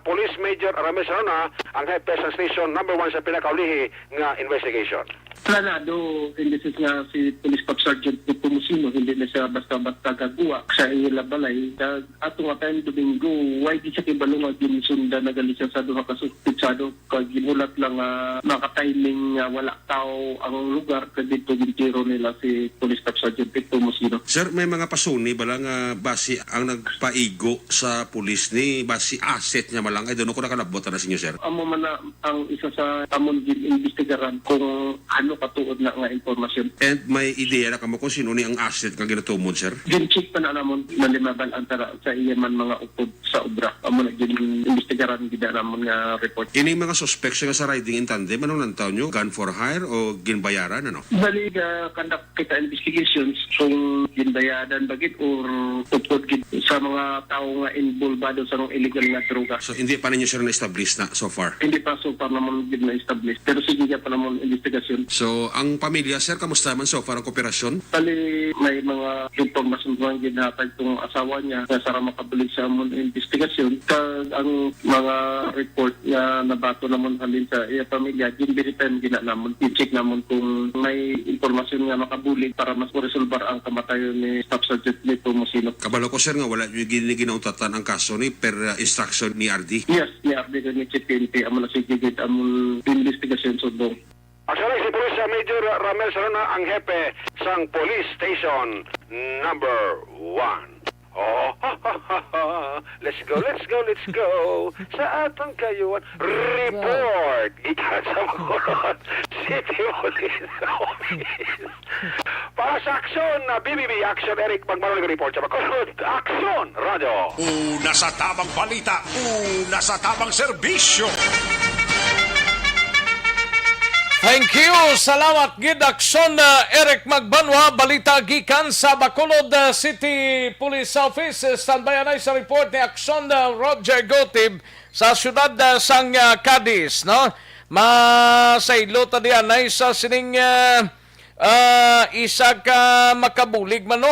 Police Major Ramel Sarona ang hepe sa station number 1 sa pinakaulihi nga investigation. Planado, hindi siya si Police Staff Sergeant Pumusino, hindi na siya basta-basta gagawa sa ila balay. Ato nga tayong Domingo, why di siya kibalunga ginisunda na gali siya sa duha kasuspitsado kag gimulat lang maka-timing wala tao ang lugar kag dito gintiro nila si Police Staff Sergeant Pumusino. Sir, may mga pasuni balang basi ang nagpaigo sa pulis ni basi asset niya malang ay doon ko nakalabot na sa inyo, sir. Amo man na ang isa sa amon gin-investigaran kung ano katuod na nga informasyon. And may ideya na kamo kung sino ni ang asset nga ginatumod, sir? Gin-check pa na namon malimaban antara sa iyaman mga upod sa obra. Amo na gin-investigaran gida namon nga report. Ini mga suspects nga sa riding in tandem, anong nantaw nyo? Gun for hire o ginbayaran, ano? Bali, conduct kita investigations kung ginbayaran bagit or upod gid sa mga tao nga involvado sa mga illegal nga droga. So, hindi pa ninyo sir na-establish na so far? Hindi pa so far namon gid na-establish. Pero sige pa namon investigasyon. So, ang pamilya, sir, kamusta man so far ang kooperasyon? Bali, may mga informasyon mga ginhatag itong asawa niya na sara makabulig sa amon investigasyon. Kag ang mga report na nabato namon halin sa iya pamilya, ginbiritan gina namon, i-check namon kung may informasyon nga makabulig para mas resolbar ang kamatayon ni Staff Sergeant Lito Musino. Kabalo ko, sir, nga wala yung ginautatan ang kaso ni per instruction ni RD? Yes, ni RD ni Chief PNP. Amo na sigigit amon investigasyon subong. Actually, si Police Major Ramel Sarona ang hepe sang Police Station number 1. Let's go, let's go, let's go sa atong kayuan. Report! Ikan sa Bacolod City Police Office. Para sa Aksyon, BBB Aksyon, Eric Magmarong report sa Bacolod. Aksyon, Radyo. Una sa tamang balita, una sa tamang serbisyo. Thank you. Salamat gid Aksyon Eric Magbanwa, balita gikan sa Bacolod City Police Office. Standby na sa report ni Aksyon Roger Gotib sa syudad sang Cadiz, no? Masaylo ta diyan ay sa sining isa ka makabulig man no.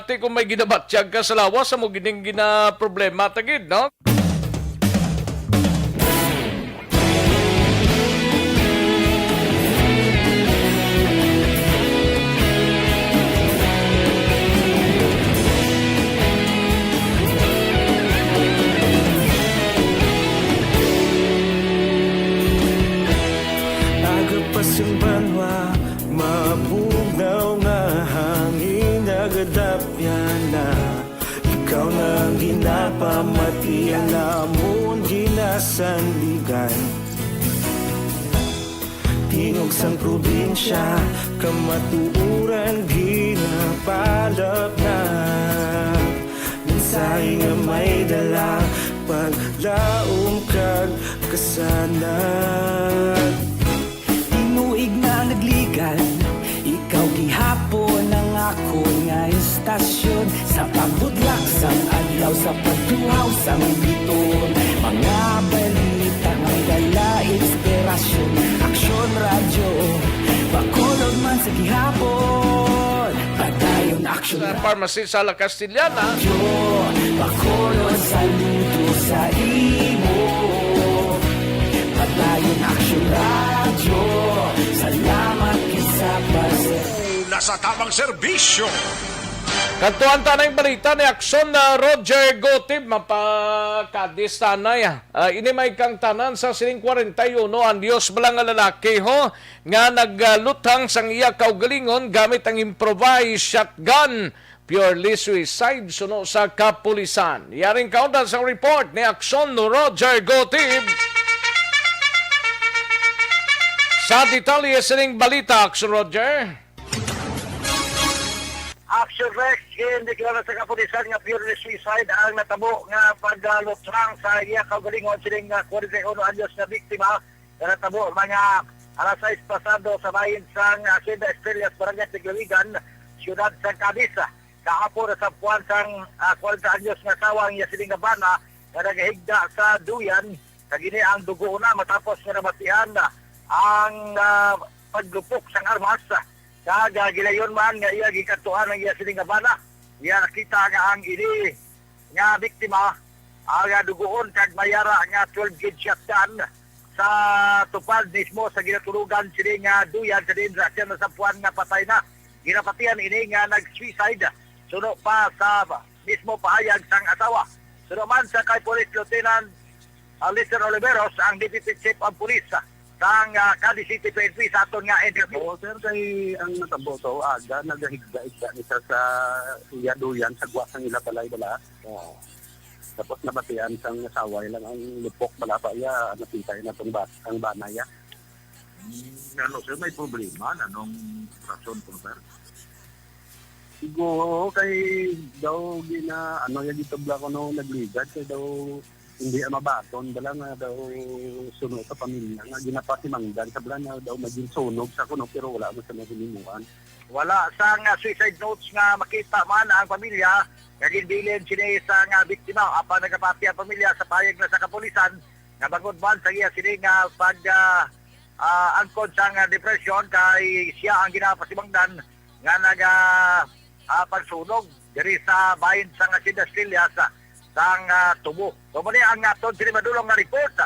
Ti kung may ginabatyag ka sa lawas sa mo gining gina problema tagid, no? Pasang banwa, mabugaw nga hangin nagadapyan na. Ikaw na ginapamati ang namon ginasandigan. Tingog sang probinsya, kamatuuran ginapalap na. Minsay nga may dala, paglaom kag kasanat. Inuig na nagligan, ikaw gihapon ang ako nga istasyon. Sa pagbudlak sang adlaw, sa pagtuhaw sang biton. Mga balita nga dala inspirasyon. Aksyon radyo, Bacolod man sa gihapon. Padayon aksyon sa pharmacy sa La Castellana. Bacolod saludo sa imo. Padayon aksyon radyo. Salamat kisa pase. Una sa tamang serbisyo. Kantuan tanay balita ni Aksyon Roger Gotib, mapakadis tanay. Inimay kang tanan sa sining 41, ang Diyos balang nga lalaki ho, nga nagluthang sang iya kaugalingon gamit ang improvised shotgun. Purely suicide suno sa kapulisan. Yaring kaundan sa report ni Aksyon Roger Gotib. Sa detalye sining balita, Aksyon Roger. Action Rex, hindi kilala sa kapulisan nga purely suicide ang natabo nga paglutrang sa iya kaugalingon sining 41 anyos na biktima na natabo mga alas 6 pasado sa bahin sang Hacienda Estrellas, Barangay Tiglawigan, Siyudad San Cadiz. Kahapon sa puwan sang 40 anyos nga sawang iya sining bana nga nagahigda sa duyan kagini ang dugo na matapos nga namatian ang paglupok sang armas. Gilayon man nga iya gikatuan ang iya sining bana. Iya nakita nga ang ini nga biktima ang dugoon kag mayara nga 12 gauge shotgun sa tupad mismo sa ginatulugan sining duyan sa din sa sampuan nga patay na. Ginapatian ini nga nag-suicide suno pa sa mismo paayag sang asawa. Suno man sa kay Police Lieutenant Lister Oliveros, ang Deputy Chief of Police sang Cadiz City PNP sa aton nga interview. Oo, sir, kay ang nataboto, aga, nagahigda-igda nisa sa iya duyan, sa guwas ng ila balay-bala. Tapos nabatian sang nasaway lang ang lupok bala pa iya, napitay na itong ang banaya. Ano sir, may problema? Anong rason po sir? Siguro, kay daw ano yung gitabla ko nung nagligad, kay daw hindi mabaton, bala nga daw sunog sa pamilya, nga ginapasimanggan, sabla nga daw maging sunog sa kuno, pero wala mo sa nagilimuan. Wala sang suicide notes nga makita man ang pamilya, naging sini sa nga biktima, apa nagapati ang pamilya sa payag na sa kapulisan, nga bangod man sa iya sini nga pag angkod sang depression, kay siya ang ginapasimanggan nga pagsunog diri sa bahin sang Hacienda Estrellas sang tubo. So muli ang aton sinimadulong nga report,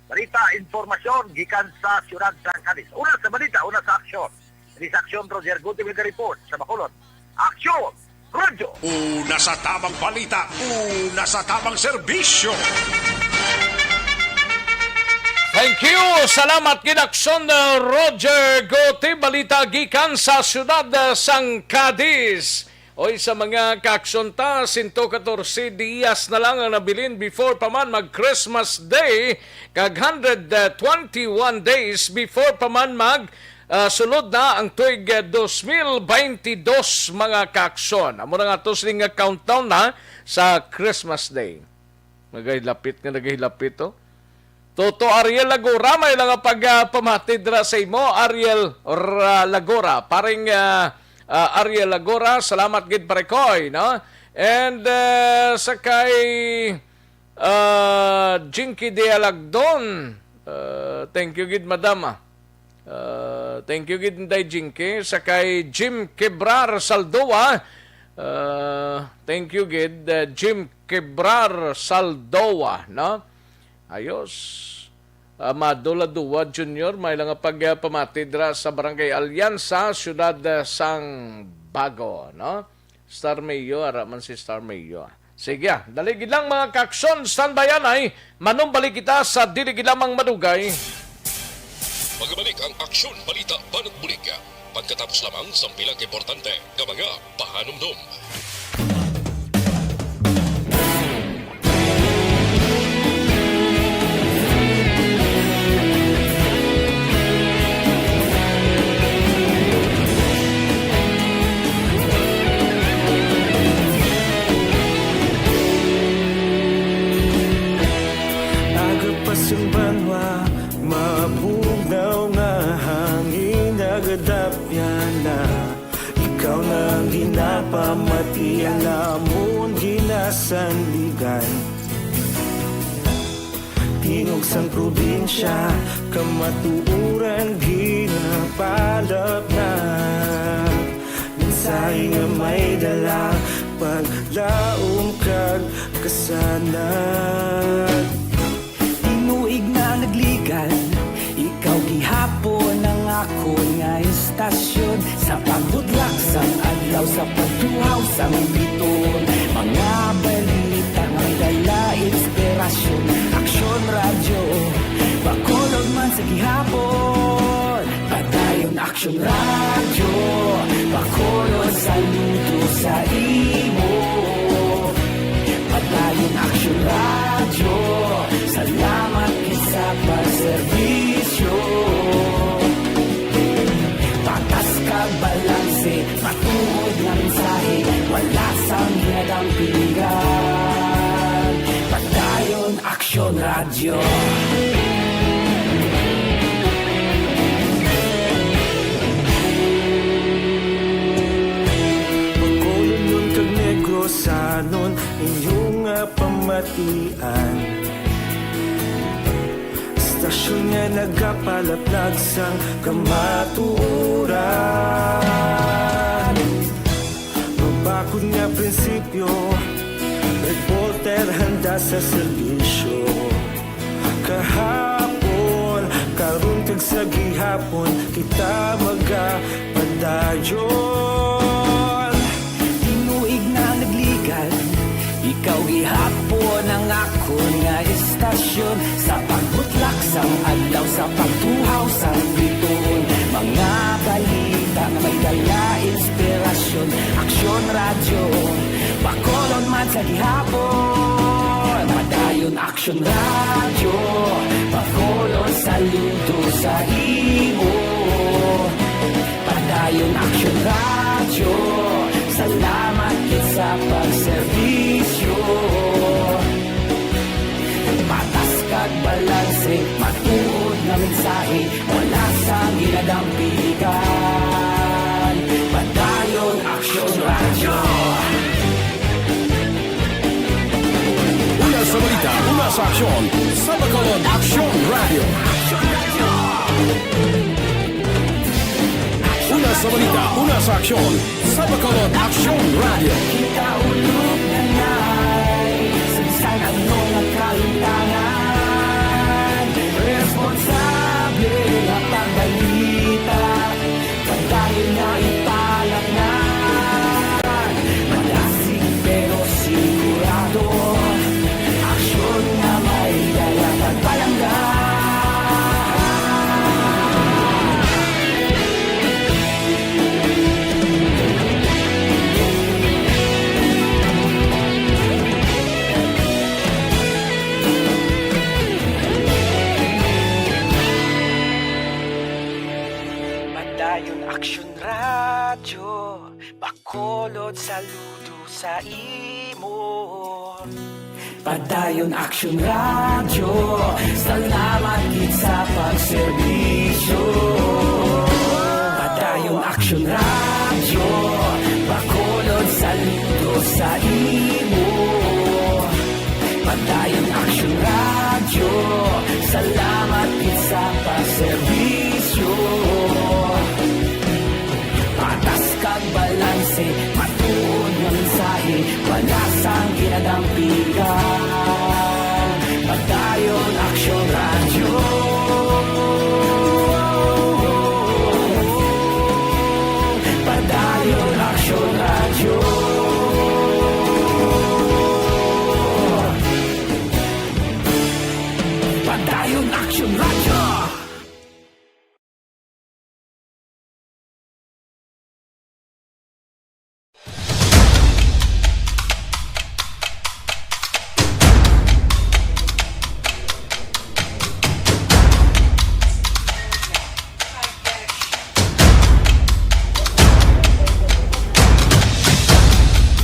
balita, informasyon gikan sa siyudad San Cadiz. Una sa balita, una sa aksyon. Diri sa Aksyon Roger Gutierrez nga report sa Bacolod. Aksyon Radyo. Una sa tamang balita, una sa tamang serbisyo. Thank you. Salamat gid Aksyon Roger Gutierrez, balita gikan sa siyudad San Cadiz. Oy, sa mga kaaksyon ta, 114 días na lang ang nabilin before pa man mag-Christmas Day, kag 121 days before pa man sulod na ang tuig 2022 mga kaaksyon. Amo na nga to sining countdown na sa Christmas Day. Nagahilapit to. Toto Ariel Lagora, may lang pagpamatid sa imo, Ariel Lagora. Paring Ariel Lagora, salamat gid parekoy, no? And sakay Jinky de Alagdon, thank you gid madam. Thank you gid day Jinky. Sakay Jim Quebrar Saldoa, thank you gid Jim Quebrar Saldoa, no? Ayos. Madola Dua Junior, may lang pagpamatid sa Barangay Alyansa, Siyudad Sang Bago, no? Star Mayo, araman si Star Mayo. Sige, daligid lang mga kaaksyon, standbayan ay manumbalik kita sa diligid lamang madugay. Magbalik ang Aksyon, Balita, Banat, Bulig. Pagkatapos lamang sa pilang importante ng mga pahanumdum. Banwa, mabugnaw nga hangin nagadapya na. Ikaw nang ginapamati ang amon ginasandigan. Tingog sang probinsya, kamatuuran ginapalap na. Minsay nga may dala, paglaong kag kasanan. Tuig na nagligan, ikaw gihapon ang ako nga istasyon. Sa pagbutlak sang adlaw, sa pagtuhaw sang biton. Mga balita nga dala inspirasyon. Aksyon radyo, bakolog man sa gihapon. Padayon Aksyon radyo, bakolog saludo sa imo. Padayon Aksyon radyo, salamat sa pagserbisyo. Patas ka balanse, matuod na mensahe, wala sang hinadampingan. Padayon Aksyon radyo. Pagkulong nun kag Negros sanon, inyong pamatian. Stasyon nga nagapalaplag sang kamatuuran. Mabakod nga prinsipyo, reporter handa sa serbisyo. Kahapon, karon kag sa gihapon, kita magapadayon. Tinuig na nagligan, ikaw gihapon ang ako nga istasyon. Sa pagbutlak sang adlaw, sa pagtuhaw sang biton. Mga balita nga may dala inspirasyon. Aksyon radyo, bakolon man sa gihapon. Padayon Aksyon radyo, bakolon saludo sa imo. Padayon Aksyon radyo, salamat sa pagserbisyo. Patas kag balanse, matuod na mensahe, wala sang ginadampigan. Padayon Aksyon radyo. Una sa balita, una sa aksyon, sa Bacolod Aksyon Radio. Una sa balita, una sa aksyon, sa Bacolod Aksyon Radio. Kita ulog na na'y Sansan ang mga kalintangan. Responsable na pagbalita, pagdahin na ipalat na. Malasig pero sigurado, aksyon na may dala pagpalanggan. Bacolod, saludo sa imo. Padayon Aksyon Radio, salamat gid sa pagserbisyo. Padayon Aksyon Radio, Bacolod, saludo sa imo. Padayon Aksyon Radio, salamat gid sa pagserbisyo. Patas kag balanse, patuon ng mensahe, walasang ginadampigan. Padayon Aksyon Radio. Padayon Aksyon Radio. Padayon Aksyon Radio.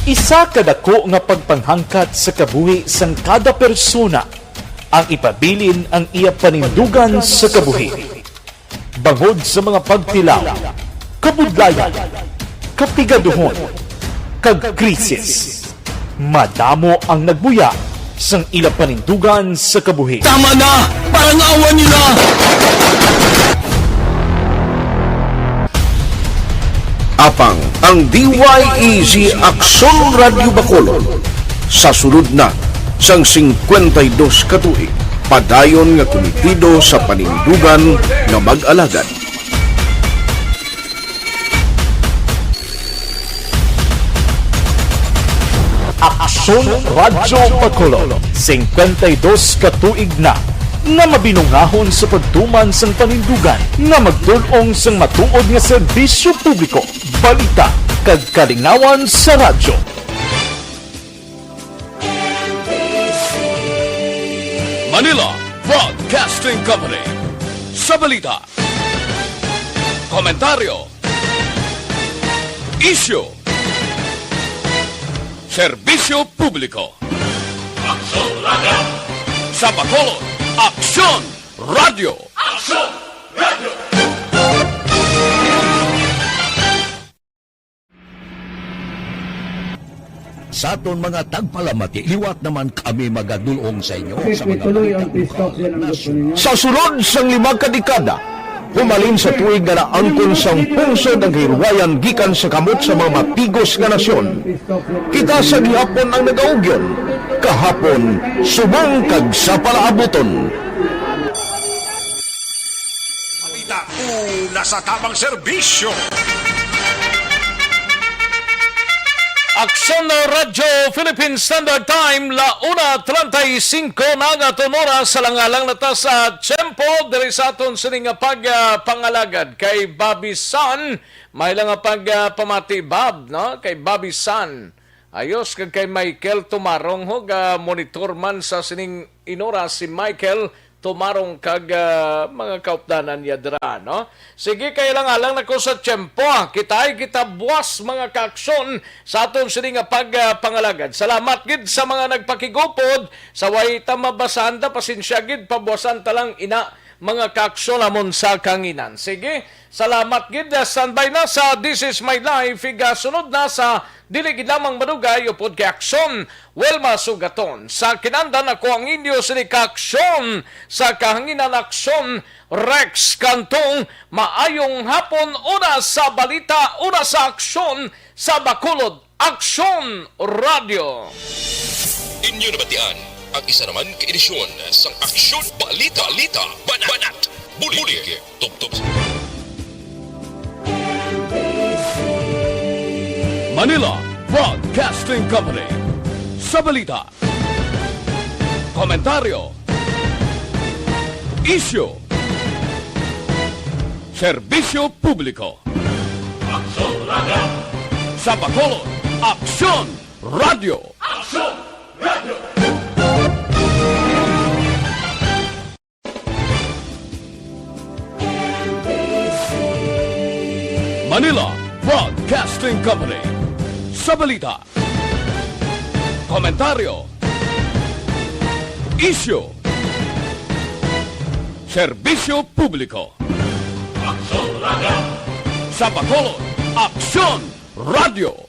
Isa kadako nga pagpanghangkat sa kabuhi sang kada persona ang ipabilin ang iya panindugan sa kabuhi. Bangod sa mga pagtilaw, kabudlayan, kapigaduhon, kag krisis. Madamo ang nagbuya sang ila panindugan sa kabuhi. Tama na! Parang awan niyo na! Apang ang DYEZ Aksyon Radio Bacolod sa sulod na sang 52 katuig, padayon nga komitido sa panindugan nga mag-alagad. Aksyon Radio Bacolod, 52 katuig na nga mabinungahon sa pagtuman sang panindugan nga magdulong sang matuod nga serbisyo publiko, balita kag kalinawan sa radyo. Manila Broadcasting Company. Sa balita, komentaryo, issue, serbisyo publiko. Aksyon Radio. Sa Bacolod, Aksyon Radio. Aksyon Radio. Sa aton mga tagpalamati, liwat naman kami magadulong sa inyo sa mga Sa sulod sang 5 kadekada, humalin sa tuig nga naangkon sang pungsod ang hirwayan gikan sa kamot sa mga matigos nga nasyon. Kita sa gihapon ang nagaugyon, kahapon subong kag sa palaabuton. Balita una sa tamang serbisyo. Aksyon Radio Philippine Standard Time, la 1:35 na nga tonora sa langalang nata sa Tiyempo, diri sa aton sining pagpangalagad kay Bobby San, may lang pamati Bob, no? Kay Bobby San. Ayos kag kay Michael Tumarong hog monitor man sa sining inora si Michael tumarong kag mga kaupdanan yadra, no? Sige, kay lang nako sa tiyempo. Kita buwas mga kaaksyon sa aton sining pagpangalagad. Salamat gid sa mga nagpakigupod sa way ta mabasan ta, pasensya gid pabuwasan ta lang ina mga kaaksyon amon sa kanginan. Sige, salamat gid. Standby na sa This Is My Life. Sunod na sa dili gid lamang madugay upod kay Aksyon Welma Sugaton. Sa kinandan ako ang inyo sini Aksyon sa kahanginan Aksyon Rex Cantong. Maayong hapon, una sa balita, una sa aksyon sa Bacolod, Aksyon Radio. Inyo nabatian ang isa naman ka-edisyon sa Aksyon Balita, Banat, Bulig, Tuptup. Manila Broadcasting Company. Sa balita, komentaryo, issue, serbisyo publiko. Aksyon Radio. Sa Bacolod, Aksyon Radio. Aksyon Radio. Manila Broadcasting Company. sa balita. Komentaryo. Isyu. Serbisyo publiko. Sa Bacolod, Aksyon Radio.